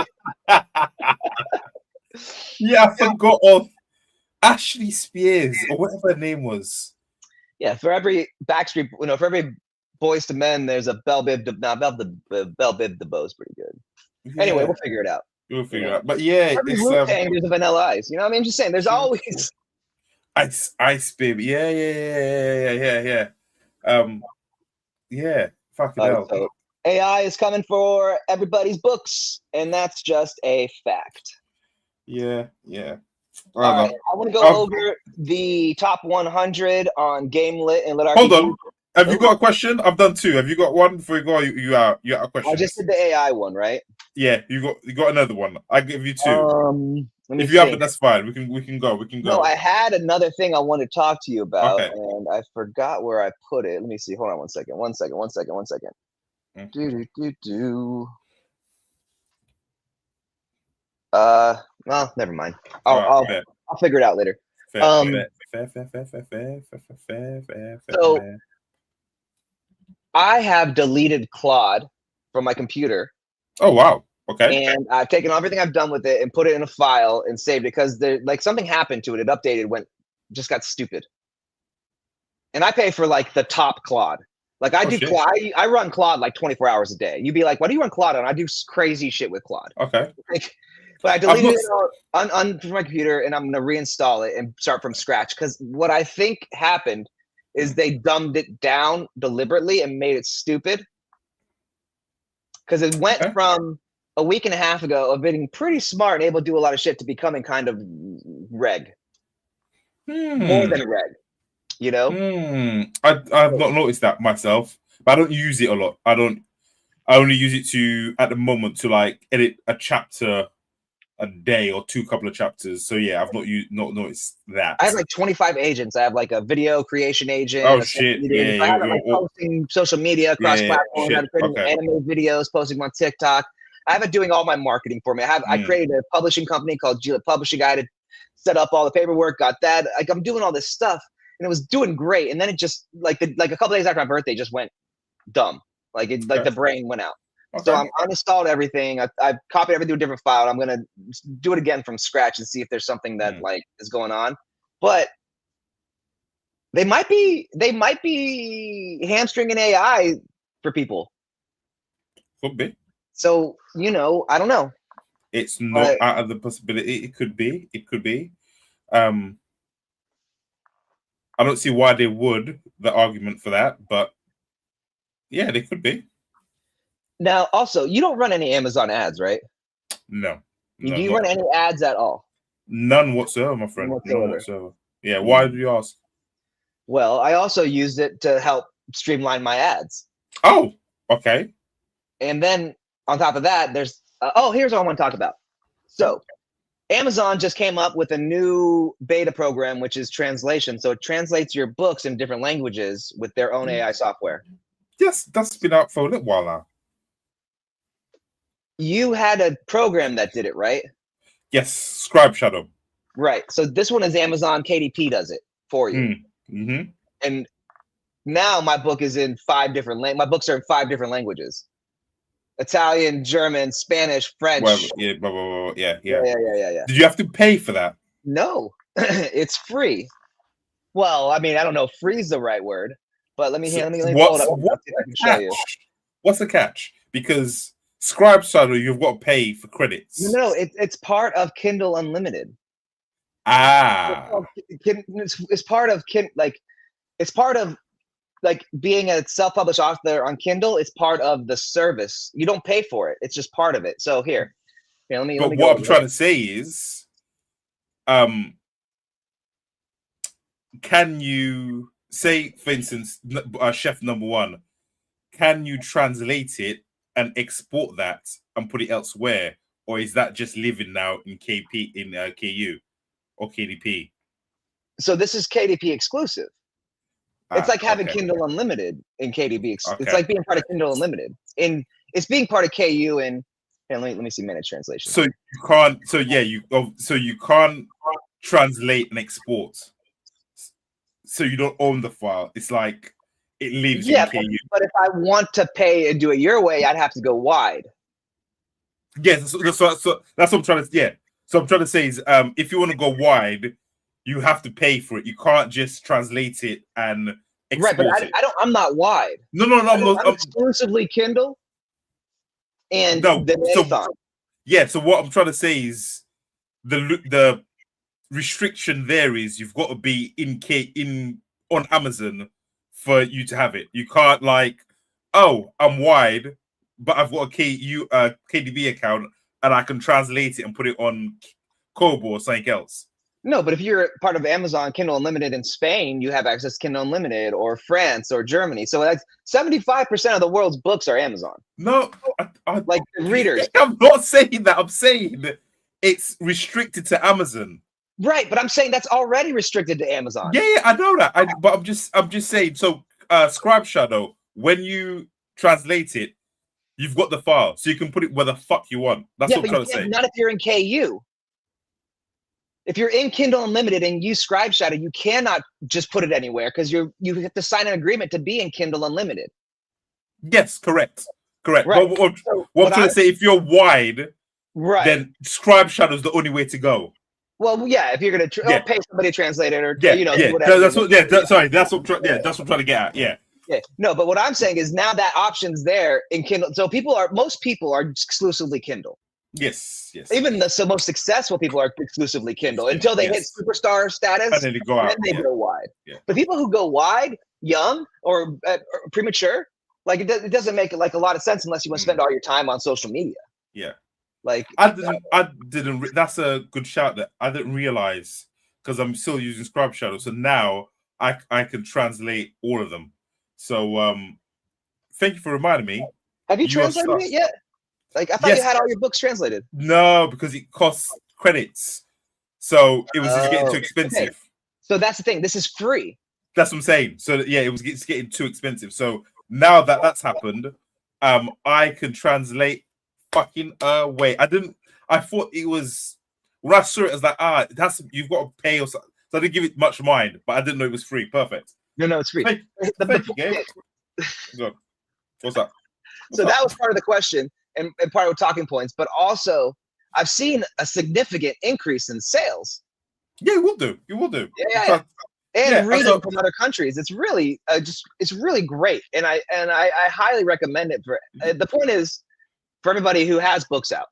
Yeah, I forgot of Ashley Spears or whatever her name was. Yeah, for every Backstreet, for every Boys to Men, there's a Bell Bib DeVoe is pretty good. Yeah. Anyway, we'll figure it out. We'll figure it out. But yeah, there's a Vanilla Ice. You know what I mean? I'm just saying, there's always Ice Baby. Yeah. Fucking hell. So AI is coming for everybody's books, and that's just a fact. Yeah. All right, I want to go over the top 100 on GameLit and Lit RPG. Hold on. Have you got a question? I've done two. Have you got one before you go? You out a question. I just did the AI one, right? Yeah, you got another one. I give you two. If you haven't, that's fine. We can go. No, I had another thing I wanted to talk to you about, and I forgot where I put it. Let me see. Hold on one second. Mm-hmm. Do. Well, never mind. I'll figure it out later. Fair. So I have deleted Claude from my computer. Oh wow. Okay. And I've taken everything I've done with it and put it in a file and saved it because something happened to it. It updated, just got stupid. And I pay for like the top Claude. Like I do Claude, I run Claude like 24 hours a day. You'd be like, "Why do you run Claude?" And I do crazy shit with Claude. Okay. But I deleted it from my computer, and I'm gonna reinstall it and start from scratch. Because what I think happened is they dumbed it down deliberately and made it stupid. Because it went from a week and a half ago of being pretty smart and able to do a lot of shit to becoming kind of reg. More than reg. You know? I've not noticed that myself, but I don't use it a lot. I only use it at the moment to like edit a chapter a day or couple of chapters. So yeah, I've not noticed that. I have like 25 agents. I have like a video creation agent. Oh shit! Yeah, I have like posting social media across platforms. I'm creating anime videos, posting them on TikTok. I have it doing all my marketing for me. I created a publishing company called Gila Publishing. I had to set up all the paperwork. Got that. Like I'm doing all this stuff, and it was doing great. And then it just like a couple days after my birthday, just went dumb. Like the brain went out. Okay. So I'm uninstalled everything. I copied everything to a different file. I'm gonna do it again from scratch and see if there's something that like is going on. But they might be hamstringing AI for people. Could be. So I don't know. It's not out of the possibility. It could be. I don't see why they would. The argument for that, but yeah, they could be. Now, also, you don't run any Amazon ads, right? No. Do you run any ads at all? None whatsoever, my friend. None whatsoever. Yeah, why do you ask? Well, I also used it to help streamline my ads. Oh, okay. And then on top of that, there's here's what I want to talk about. So Amazon just came up with a new beta program, which is translation. So it translates your books in different languages with their own AI software. Yes, that's been out for a little while now. You had a program that did it, right? Yes, Scribe Shadow. Right. So this one is Amazon KDP does it for you. Mm-hmm. And now my book is in 5 different my books are in 5 different languages. Italian, German, Spanish, French. Well, yeah, blah, blah, blah. Yeah. Did you have to pay for that? No, it's free. Well, I mean, I don't know if free is the right word, but let me pull it up. I can show you. What's the catch? Because Scribe Shadow, you've got to pay for credits. No, it's part of Kindle Unlimited. It's part of being a self-published author on Kindle. It's part of the service. You don't pay for it. It's just part of it. So here let me. But what I'm trying to say is, can you say, for instance, Chef Number One? Can you translate it and export that and put it elsewhere, or is that just living now in KU or KDP? So this is KDP exclusive. It's like having Kindle Unlimited in KDP. It's like being part of Kindle Unlimited. It's being part of KU and let me see minute translation. So you can't. So yeah, you can't translate and export. So you don't own the file. It's like it lives in KU. But if I want to pay and do it your way, I'd have to go wide. Yes, so that's what I'm trying to. Yeah, so I'm trying to say is, if you want to go wide, you have to pay for it. You can't just translate it and export it. But I'm not wide. No. I'm exclusively Kindle. And so what I'm trying to say is the restriction there is you've got to be on Amazon for you to have it. You can't I'm wide, but I've got a KDB account and I can translate it and put it on Kobo or something else. No, but if you're part of Amazon Kindle Unlimited in Spain, you have access to Kindle Unlimited, or France or Germany. So that's 75% of the world's books are Amazon. No, like readers. I'm not saying that. I'm saying it's restricted to Amazon. Right, but I'm saying that's already restricted to Amazon. Yeah, I know that. But I'm just saying. So, Scribe Shadow, when you translate it, you've got the file, so you can put it where the fuck you want. That's what I'm trying to say. Not if you're in KU. If you're in Kindle Unlimited and use Scribe Shadow, you cannot just put it anywhere because you have to sign an agreement to be in Kindle Unlimited. Yes, correct. Right. But what I'm trying to say, if you're wide, right, then Scribe Shadow is the only way to go. Well, yeah, if you're gonna pay somebody to translate it, or whatever. That's what I'm trying to get at. Yeah. No, but what I'm saying is now that option's there in Kindle. So most people are exclusively Kindle. Yes. Even the most successful people are exclusively Kindle until they hit superstar status, and then they go out. Then they go wide. Yeah. But people who go wide, young or premature, like it doesn't make like a lot of sense unless you want to spend all your time on social media. Yeah. Like I didn't. That's a good shout. That I didn't realize because I'm still using Scribe Shadow. So now I can translate all of them. So thank you for reminding me. Have you translated it yet? Like I thought you had all your books translated. No, because it costs credits. So it was just getting too expensive. Okay. So that's the thing. This is free. That's what I'm saying. So yeah, it's getting too expensive. So now that that's happened, I can translate fucking away. I thought it was when I saw it, I was like, you've got to pay or something. So I didn't give it much mind, but I didn't know it was free. Perfect. No, it's free. Thank you, Gabe. What's up? So that was part of the question and part of the talking points, but also I've seen a significant increase in sales. Yeah, you will do. Yeah. And reading from other countries. It's really it's really great. And I highly recommend it for the point is for everybody who has books out.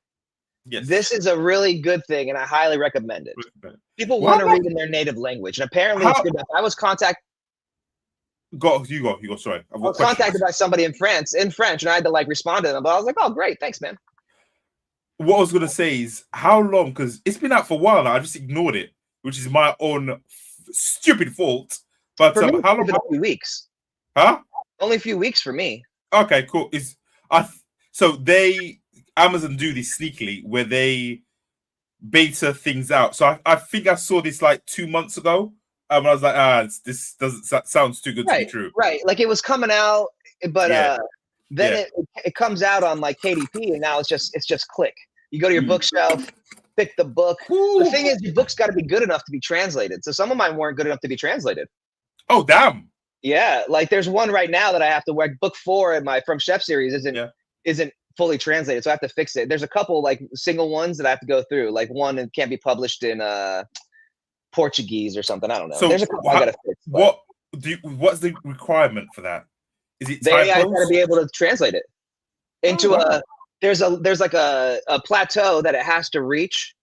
Yes. This is a really good thing, and I highly recommend it. People want to read in their native language, and apparently it's good enough. I was contacted. You go. Sorry, I was contacted by somebody in French, and I had to like respond to them. But I was like, "Oh, great, thanks, man." What I was gonna say is how long? Because it's been out for a while now. I just ignored it, which is my own stupid fault. But for me, how long? A few weeks. Huh? Only a few weeks for me. Okay, cool. So Amazon do this sneakily where they beta things out. So I think I saw this like 2 months ago. I was like, this sounds too good to be true. Right, like it was coming out, but then it comes out on like KDP, and now it's just click. You go to your bookshelf, pick the book. Ooh. The thing is, your book's got to be good enough to be translated. So some of mine weren't good enough to be translated. Oh, damn. Yeah, like there's one right now that I have to work. Book 4 in my From Chef series isn't fully translated, so I have to fix it. There's a couple like single ones that I have to go through. Like one that can't be published in Portuguese or something. I don't know. So there's a couple I gotta fix. What's the requirement for that? Is it I gotta be able to translate it into there's like a plateau that it has to reach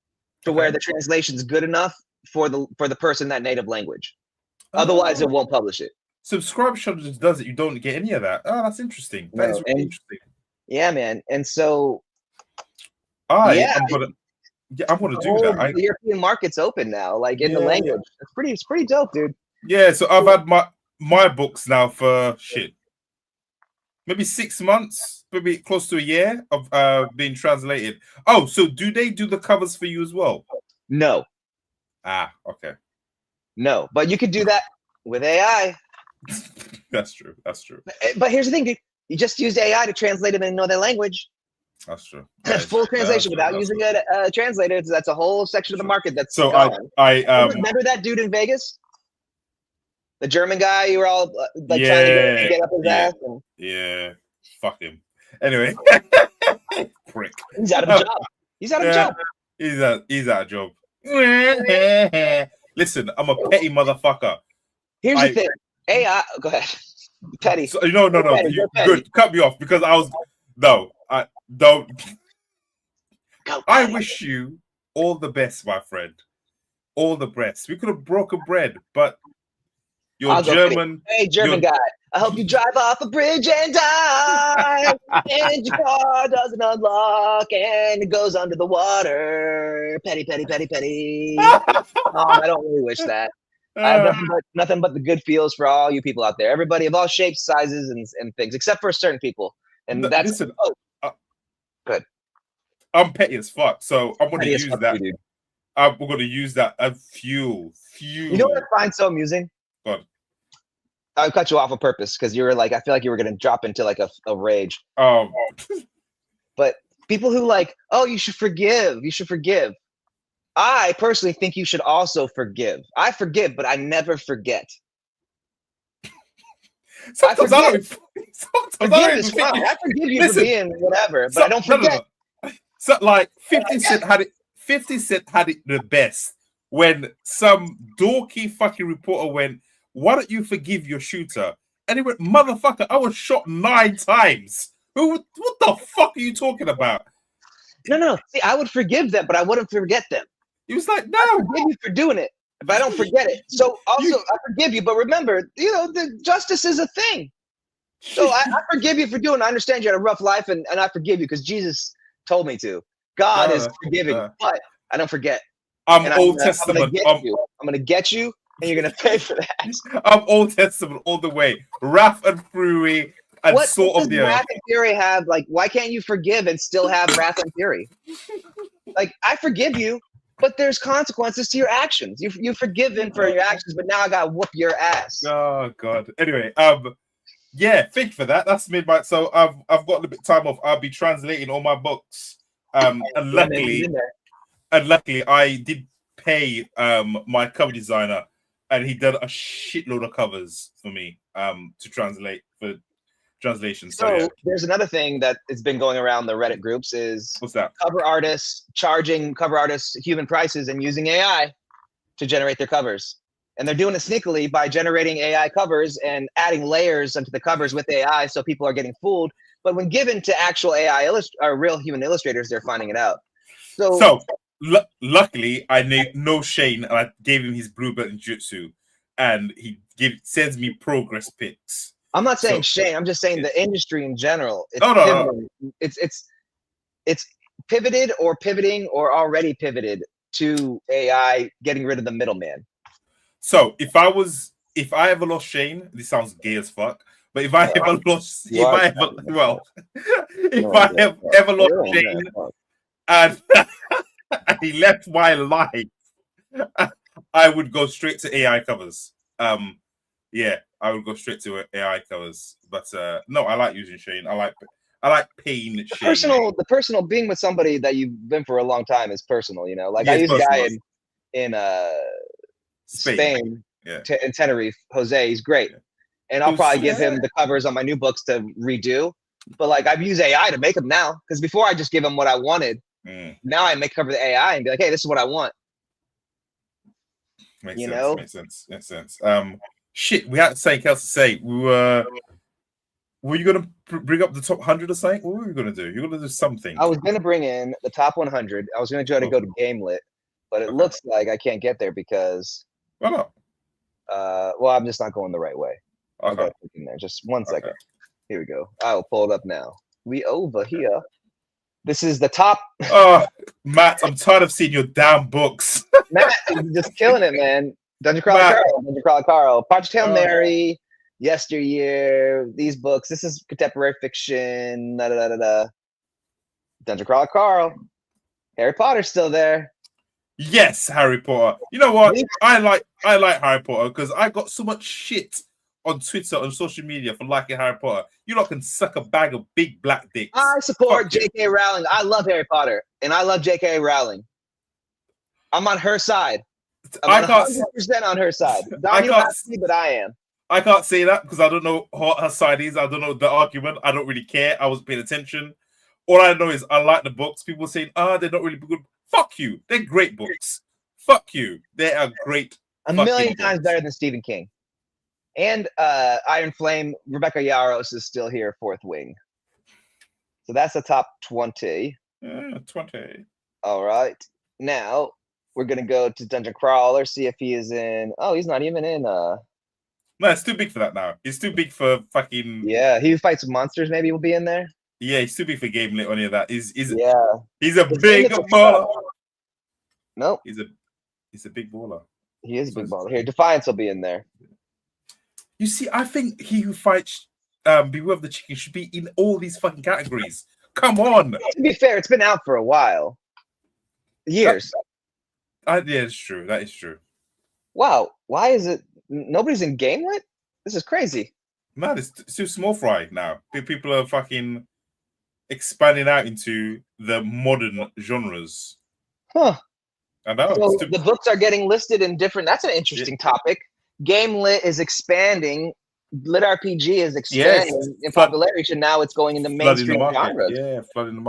to where the translation's good enough for the person that native language. Otherwise, it won't publish it. Scribe Shadow just does it. You don't get any of that. Oh, that's interesting. That is really interesting. Yeah, man. And so I'm gonna do that. The European market's open now, like in the language. It's pretty dope, dude. Yeah, so I've had my books now for maybe 6 months, maybe close to a year of being translated. Oh, so do they do the covers for you as well? No. Okay. No, but you could do that with AI. That's true. But here's the thing, dude. You just used AI to translate them and know their language. That's true. Full translation without using a translator. That's a whole section of the market. That's so gone. remember that dude in Vegas, the German guy. You were all like trying to get up his ass. And... fuck him. Anyway, prick. He's out of a job. He's out of job. Listen, I'm a petty motherfucker. Here's the thing. AI. Go ahead. Petty. So, no. Good. Cut me off because I don't. I wish you all the best, my friend. All the best. We could have broken bread, but you're German. Hey, German guy. I hope you drive off a bridge and die, and your car doesn't unlock, and it goes under the water. Petty. Oh, I don't really wish that. I have nothing but the good feels for all you people out there. Everybody of all shapes, sizes, and things, except for certain people. And that's good. I'm petty as fuck, so I'm going to use that. I'm going to use that as fuel. You know what I find so amusing? What? I cut you off on purpose because you were like, I feel like you were going to drop into like a rage. But people who like, oh, you should forgive. You should forgive. I personally think you should also forgive. I forgive, but I never forget. Sometimes I don't. Sometimes I Forgive don't is even think. fine. I forgive you for being whatever, but I don't No, no, forget. no. So like 50 Cent had it. 50 Cent had it the best when some dorky fucking reporter went, "Why don't you forgive your shooter?" And he went, "Motherfucker, I was shot 9 times. What the fuck are you talking about?" No. See, I would forgive them, but I wouldn't forget them. He was like, "No, I forgive you for doing it, but I don't forget it." So also, I forgive you, but remember, the justice is a thing. So I forgive you for doing it. I understand you had a rough life, and I forgive you because Jesus told me to. God is forgiving, but I don't forget. I'm Old Testament. I'm gonna get you, and you're gonna pay for that. I'm Old Testament all the way. Wrath and fury and What sort does of the wrath earth. and fury have? Like, why can't you forgive and still have wrath and fury? Like, I forgive you, but there's consequences to your actions. You've forgiven for your actions, but now I gotta whoop your ass. Oh God. Anyway, yeah, thank you for that. That's made my so I've got a little bit of time off. I'll be translating all my books. And luckily I did pay my cover designer, and he did a shitload of covers for me to translate for translation. So yeah. There's another thing that has been going around the Reddit groups is What's that? cover artists charging cover artists human prices and using AI to generate their covers. And they're doing it sneakily by generating AI covers and adding layers onto the covers with AI, so people are getting fooled. But when given to actual AI or real human illustrators, they're finding it out. So luckily, I know Shane, and I gave him his blue belt in Jutsu, and he sends me progress pics. I'm not saying Shane. I'm just saying the industry in general. It's pivoted or pivoting or already pivoted to AI getting rid of the middleman. So if I ever lost Shane, this sounds gay as fuck, but if I ever lost Shane and he left my life, I would go straight to AI covers. Yeah, I would go straight to AI covers. But no, I like using Shane. I like paying Shane. The personal being with somebody that you've been for a long time is personal, Like I use a guy in Spain in Tenerife, Jose. He's great. Yeah. And I'll probably give him the covers on my new books to redo. But like I've used AI to make them now, because before I just give him what I wanted. Now I make cover the AI and be like, hey, this is what I want. Makes sense. Shit, we had something else to say. Were you going to bring up the top 100 or something? What were you going to do? You're going to do something. I was going to bring in the top 100. I was going to try to go to Gamelit, but it looks like I can't get there because. Why not? Well, I'm just not going the right way. I'll go in there. Just 1 second. Here we go. I will pull it up now. We over here. This is the top. Oh, Matt, I'm tired of seeing your damn books. Matt, you're just killing it, man. Dungeon Crawler Carl, Partridge Hail Mary, Yesteryear, these books. This is contemporary fiction. Dungeon Crawler Carl. Harry Potter's still there. Yes, Harry Potter. You know what? I like Harry Potter because I got so much shit on Twitter, on social media for liking Harry Potter. You lot can suck a bag of big black dicks. I support J.K. Rowling. I love Harry Potter, and I love J.K. Rowling. I'm on her side. I'm 100% on her side. Don, you don't have to see, but I am. I can't say that because I don't know what her side is. I don't know the argument. I don't really care. I wasn't paying attention. All I know is I like the books. People saying, they're not really good. Fuck you. They're great books. Fuck you. They are great. A million times better than Stephen King. And Iron Flame, Rebecca Yarros is still here, fourth wing. So that's the top 20. 20. All right. Now we're going to go to Dungeon Crawler, see if he is in. Oh, he's not even in. No, it's too big for that now. It's too big for fucking. Yeah, he fights monsters. Maybe will be in there. Yeah, he's too big for Game Lit or any of that. He's a his big baller. Nope. He's a big baller. He is a big baller. Here, Defiance will be in there. You see, I think he who fights Beware of the Chicken should be in all these fucking categories. Come on. To be fair, it's been out for a while. Years. Yeah, it's true. That is true. Wow. Why is it nobody's in Gamelit? This is crazy. Man, it's too small fry now. People are fucking expanding out into the modern genres. Huh. I know. So the books are getting listed in different. That's an interesting topic. Game lit is expanding. Lit RPG is expanding in popularity, and now it's going into mainstream genres. Yeah, flooding the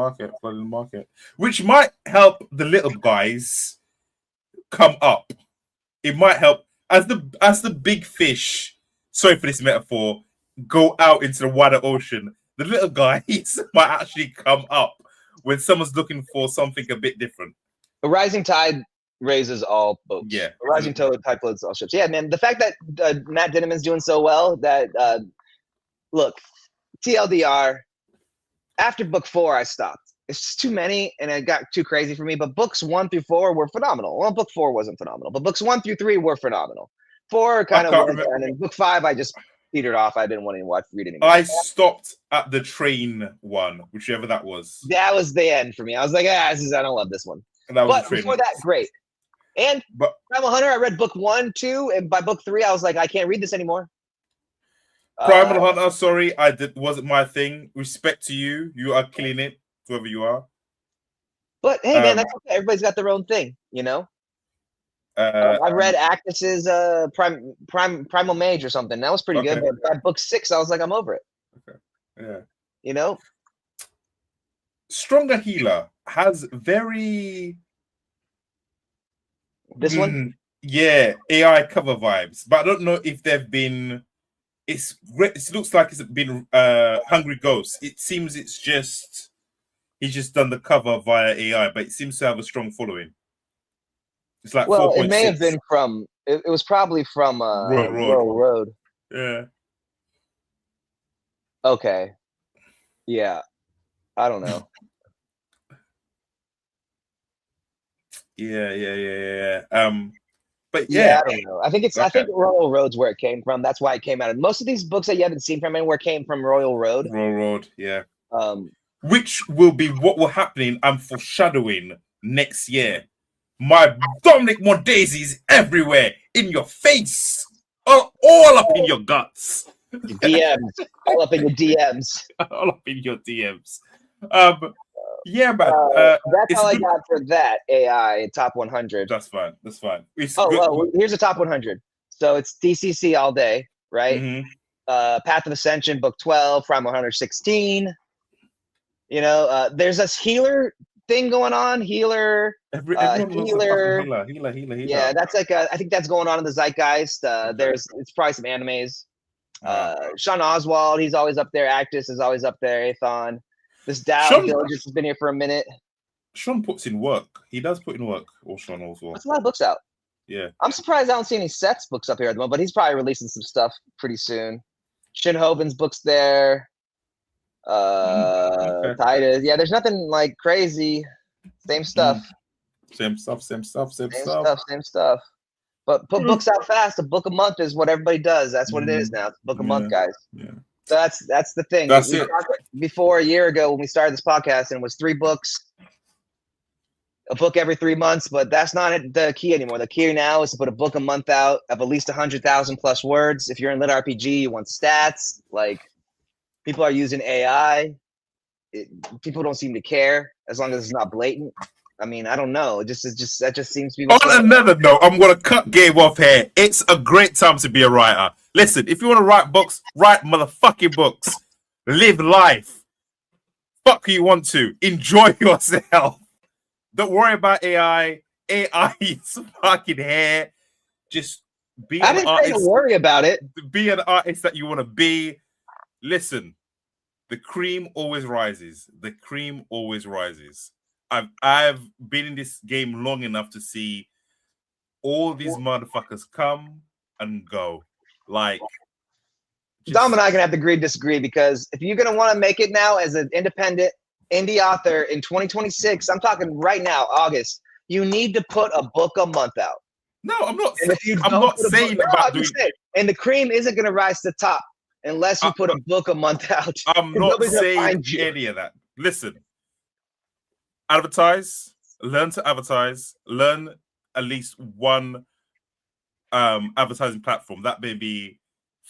market, which might help the little guys come up. It might help as the big fish. Sorry for this metaphor. Go out into the wider ocean. The little guys might actually come up when someone's looking for something a bit different. A rising tide raises all boats. Yeah. A rising tide floats all ships. Yeah, man. The fact that Matt Dinniman's doing so well, that look, TLDR, after book 4, I stopped. It's just too many, and it got too crazy for me. But books 1 through 4 were phenomenal. Well, book 4 wasn't phenomenal, but books 1 through 3 were phenomenal. 4 kind of went, and then book 5, I just petered off. I didn't want to read anymore. I stopped at the train one, whichever that was. That was the end for me. I was like, I don't love this one. But before that, great. And Primal Hunter, I read book 1, 2, and by book 3, I was like, I can't read this anymore. Primal Hunter, sorry, wasn't my thing. Respect to you. You are killing it, whoever you are. But hey, man, that's okay. Everybody's got their own thing, you know. I read Actus's Primal Mage or something. That was pretty good. But by book 6, I was like, I'm over it. Okay. Yeah. You know, Stronger Healer has very this one, yeah, AI cover vibes, but I don't know if they've been. It looks like it's been Hungry Ghost. It seems he's just done the cover via AI, but it seems to have a strong following. It's like it may have been from. It was probably from Royal Road. Yeah. Okay. Yeah. I don't know. Yeah. But yeah, I don't know. I think I think Royal Road's where it came from. That's why it came out. And most of these books that you haven't seen from anywhere came from Royal Road. Royal Road, yeah. Which will be what will happen. I'm foreshadowing next year. My Dominique Mondesir everywhere in your face, all up in your guts. DMs, all up in your DMs, all up in your DMs. Yeah, man. That's all I got for that AI top 100. That's fine. Well, here's the top 100. So it's DCC all day, right? Mm-hmm. Path of Ascension, book 12, Primal Hunter 16. You know, there's this healer thing going on. Healer. Healer. Yeah, that's like I think that's going on in the zeitgeist. It's probably some animes. Sean Oswald, he's always up there. Actus is always up there. Athon. This Dow Diligence has been here for a minute. Sean puts in work. He does put in work. Or Sean Oswald. That's a lot of books out. Yeah. I'm surprised I don't see any Seth's books up here at the moment, but he's probably releasing some stuff pretty soon. Shinhoven's books there. Titus. Yeah, there's nothing like crazy. Same stuff. Same stuff. But put books out fast. A book a month is what everybody does. That's what it is now. It's a book a month, guys. Yeah. So that's the thing. That's it. Before a year ago when we started this podcast, and it was 3 books, a book every 3 months, but that's not the key anymore. The key now is to put a book a month out of at least 100,000 plus words. If you're in lit RPG, you want stats. Like, people are using AI. People don't seem to care as long as it's not blatant. I mean, I don't know. That just seems to be. On another note, I'm gonna cut Gabe off here. It's a great time to be a writer. Listen, if you want to write books, write motherfucking books. Live life. Fuck who you want to. Enjoy yourself. Don't worry about AI. AI is fucking hair. Just be an artist. Say to worry about it. Be an artist that you want to be. Listen, the cream always rises. The cream always rises. I've been in this game long enough to see all these motherfuckers come and go. Like, Dom and I are gonna have to agree to disagree, because if you're gonna want to make it now as an independent indie author in 2026, I'm talking right now, August, you need to put a book a month out. No, I'm not. I'm not saying about doing. And the cream isn't gonna rise to the top unless you put a book a month out. I'm not saying any of that. Listen. Advertise, learn to advertise, learn at least one advertising platform. That may be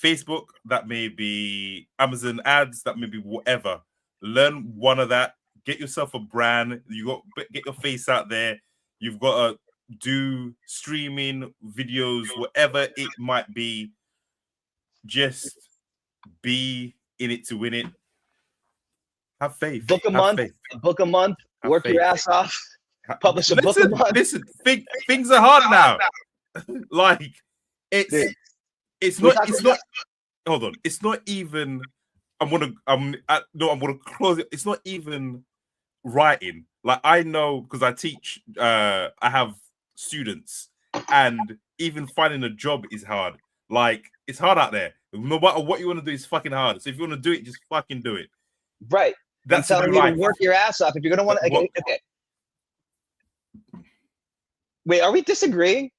Facebook, that may be Amazon ads, that may be whatever. learn one of that. Get yourself a brand. Get your face out there. You've got to do streaming videos, whatever it might be. Just be in it to win it. Have faith. Book a month. Work your ass off. Publish a book a month. Listen, things are hard now. Like it's not. Hold on. It's not even. I'm gonna close it. It's not even writing. Like I know because I teach. I have students, and even finding a job is hard. Like it's hard out there. No matter what you want to do, it's fucking hard. So if you want to do it, just fucking do it. Right. That's I'm telling you to work your ass off. If you're gonna want to, okay. Wait, are we disagreeing?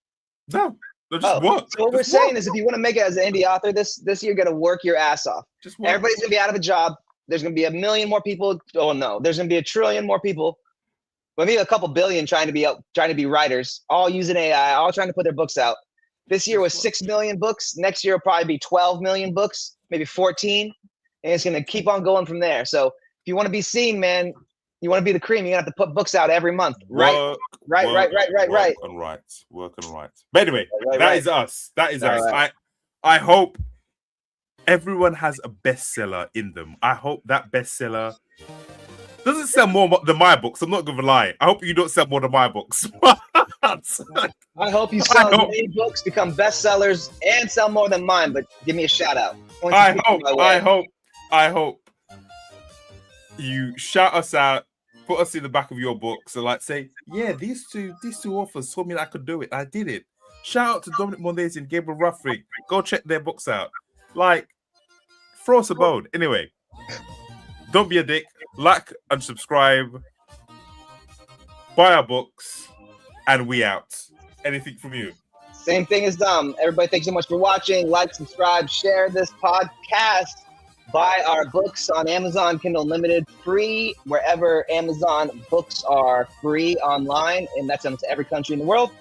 No, just work. So what we're saying is, if you want to make it as an indie author this year, you're gonna work your ass off. Just work. Everybody's gonna be out of a job. There's gonna be 1 million more people. Oh no, there's gonna be 1 trillion more people. Maybe a couple billion trying to be writers, all using AI, all trying to put their books out. This year was 6 million books. Next year will probably be 12 million books, maybe 14, and it's gonna keep on going from there. So if you want to be seen, man, you want to be the cream, you're gonna have to put books out every month. Right. Work and write. But anyway, that is us. That is us. Right. I hope everyone has a bestseller in them. I hope that bestseller doesn't sell more than my books. I'm not gonna lie. I hope you don't sell more than my books. I hope you sell many books, become bestsellers, and sell more than mine. But give me a shout out. I hope you shout us out, put us in the back of your book. So like say, yeah, these two authors told me that I could do it. I did it. Shout out to Dominique Mondesir and Gabriel Rathweg. Go check their books out. Like, throw us a bone. Anyway, don't be a dick. Like and subscribe. Buy our books, and we out. Anything from you? Same thing as Dom. Everybody, thanks so much for watching. Like, subscribe, share this podcast. Buy our books on Amazon Kindle Unlimited, free wherever Amazon books are free online, and that's in every country in the world.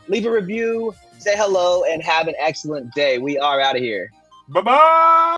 Leave a review, say hello, and have an excellent day. We are out of here. Bye-bye.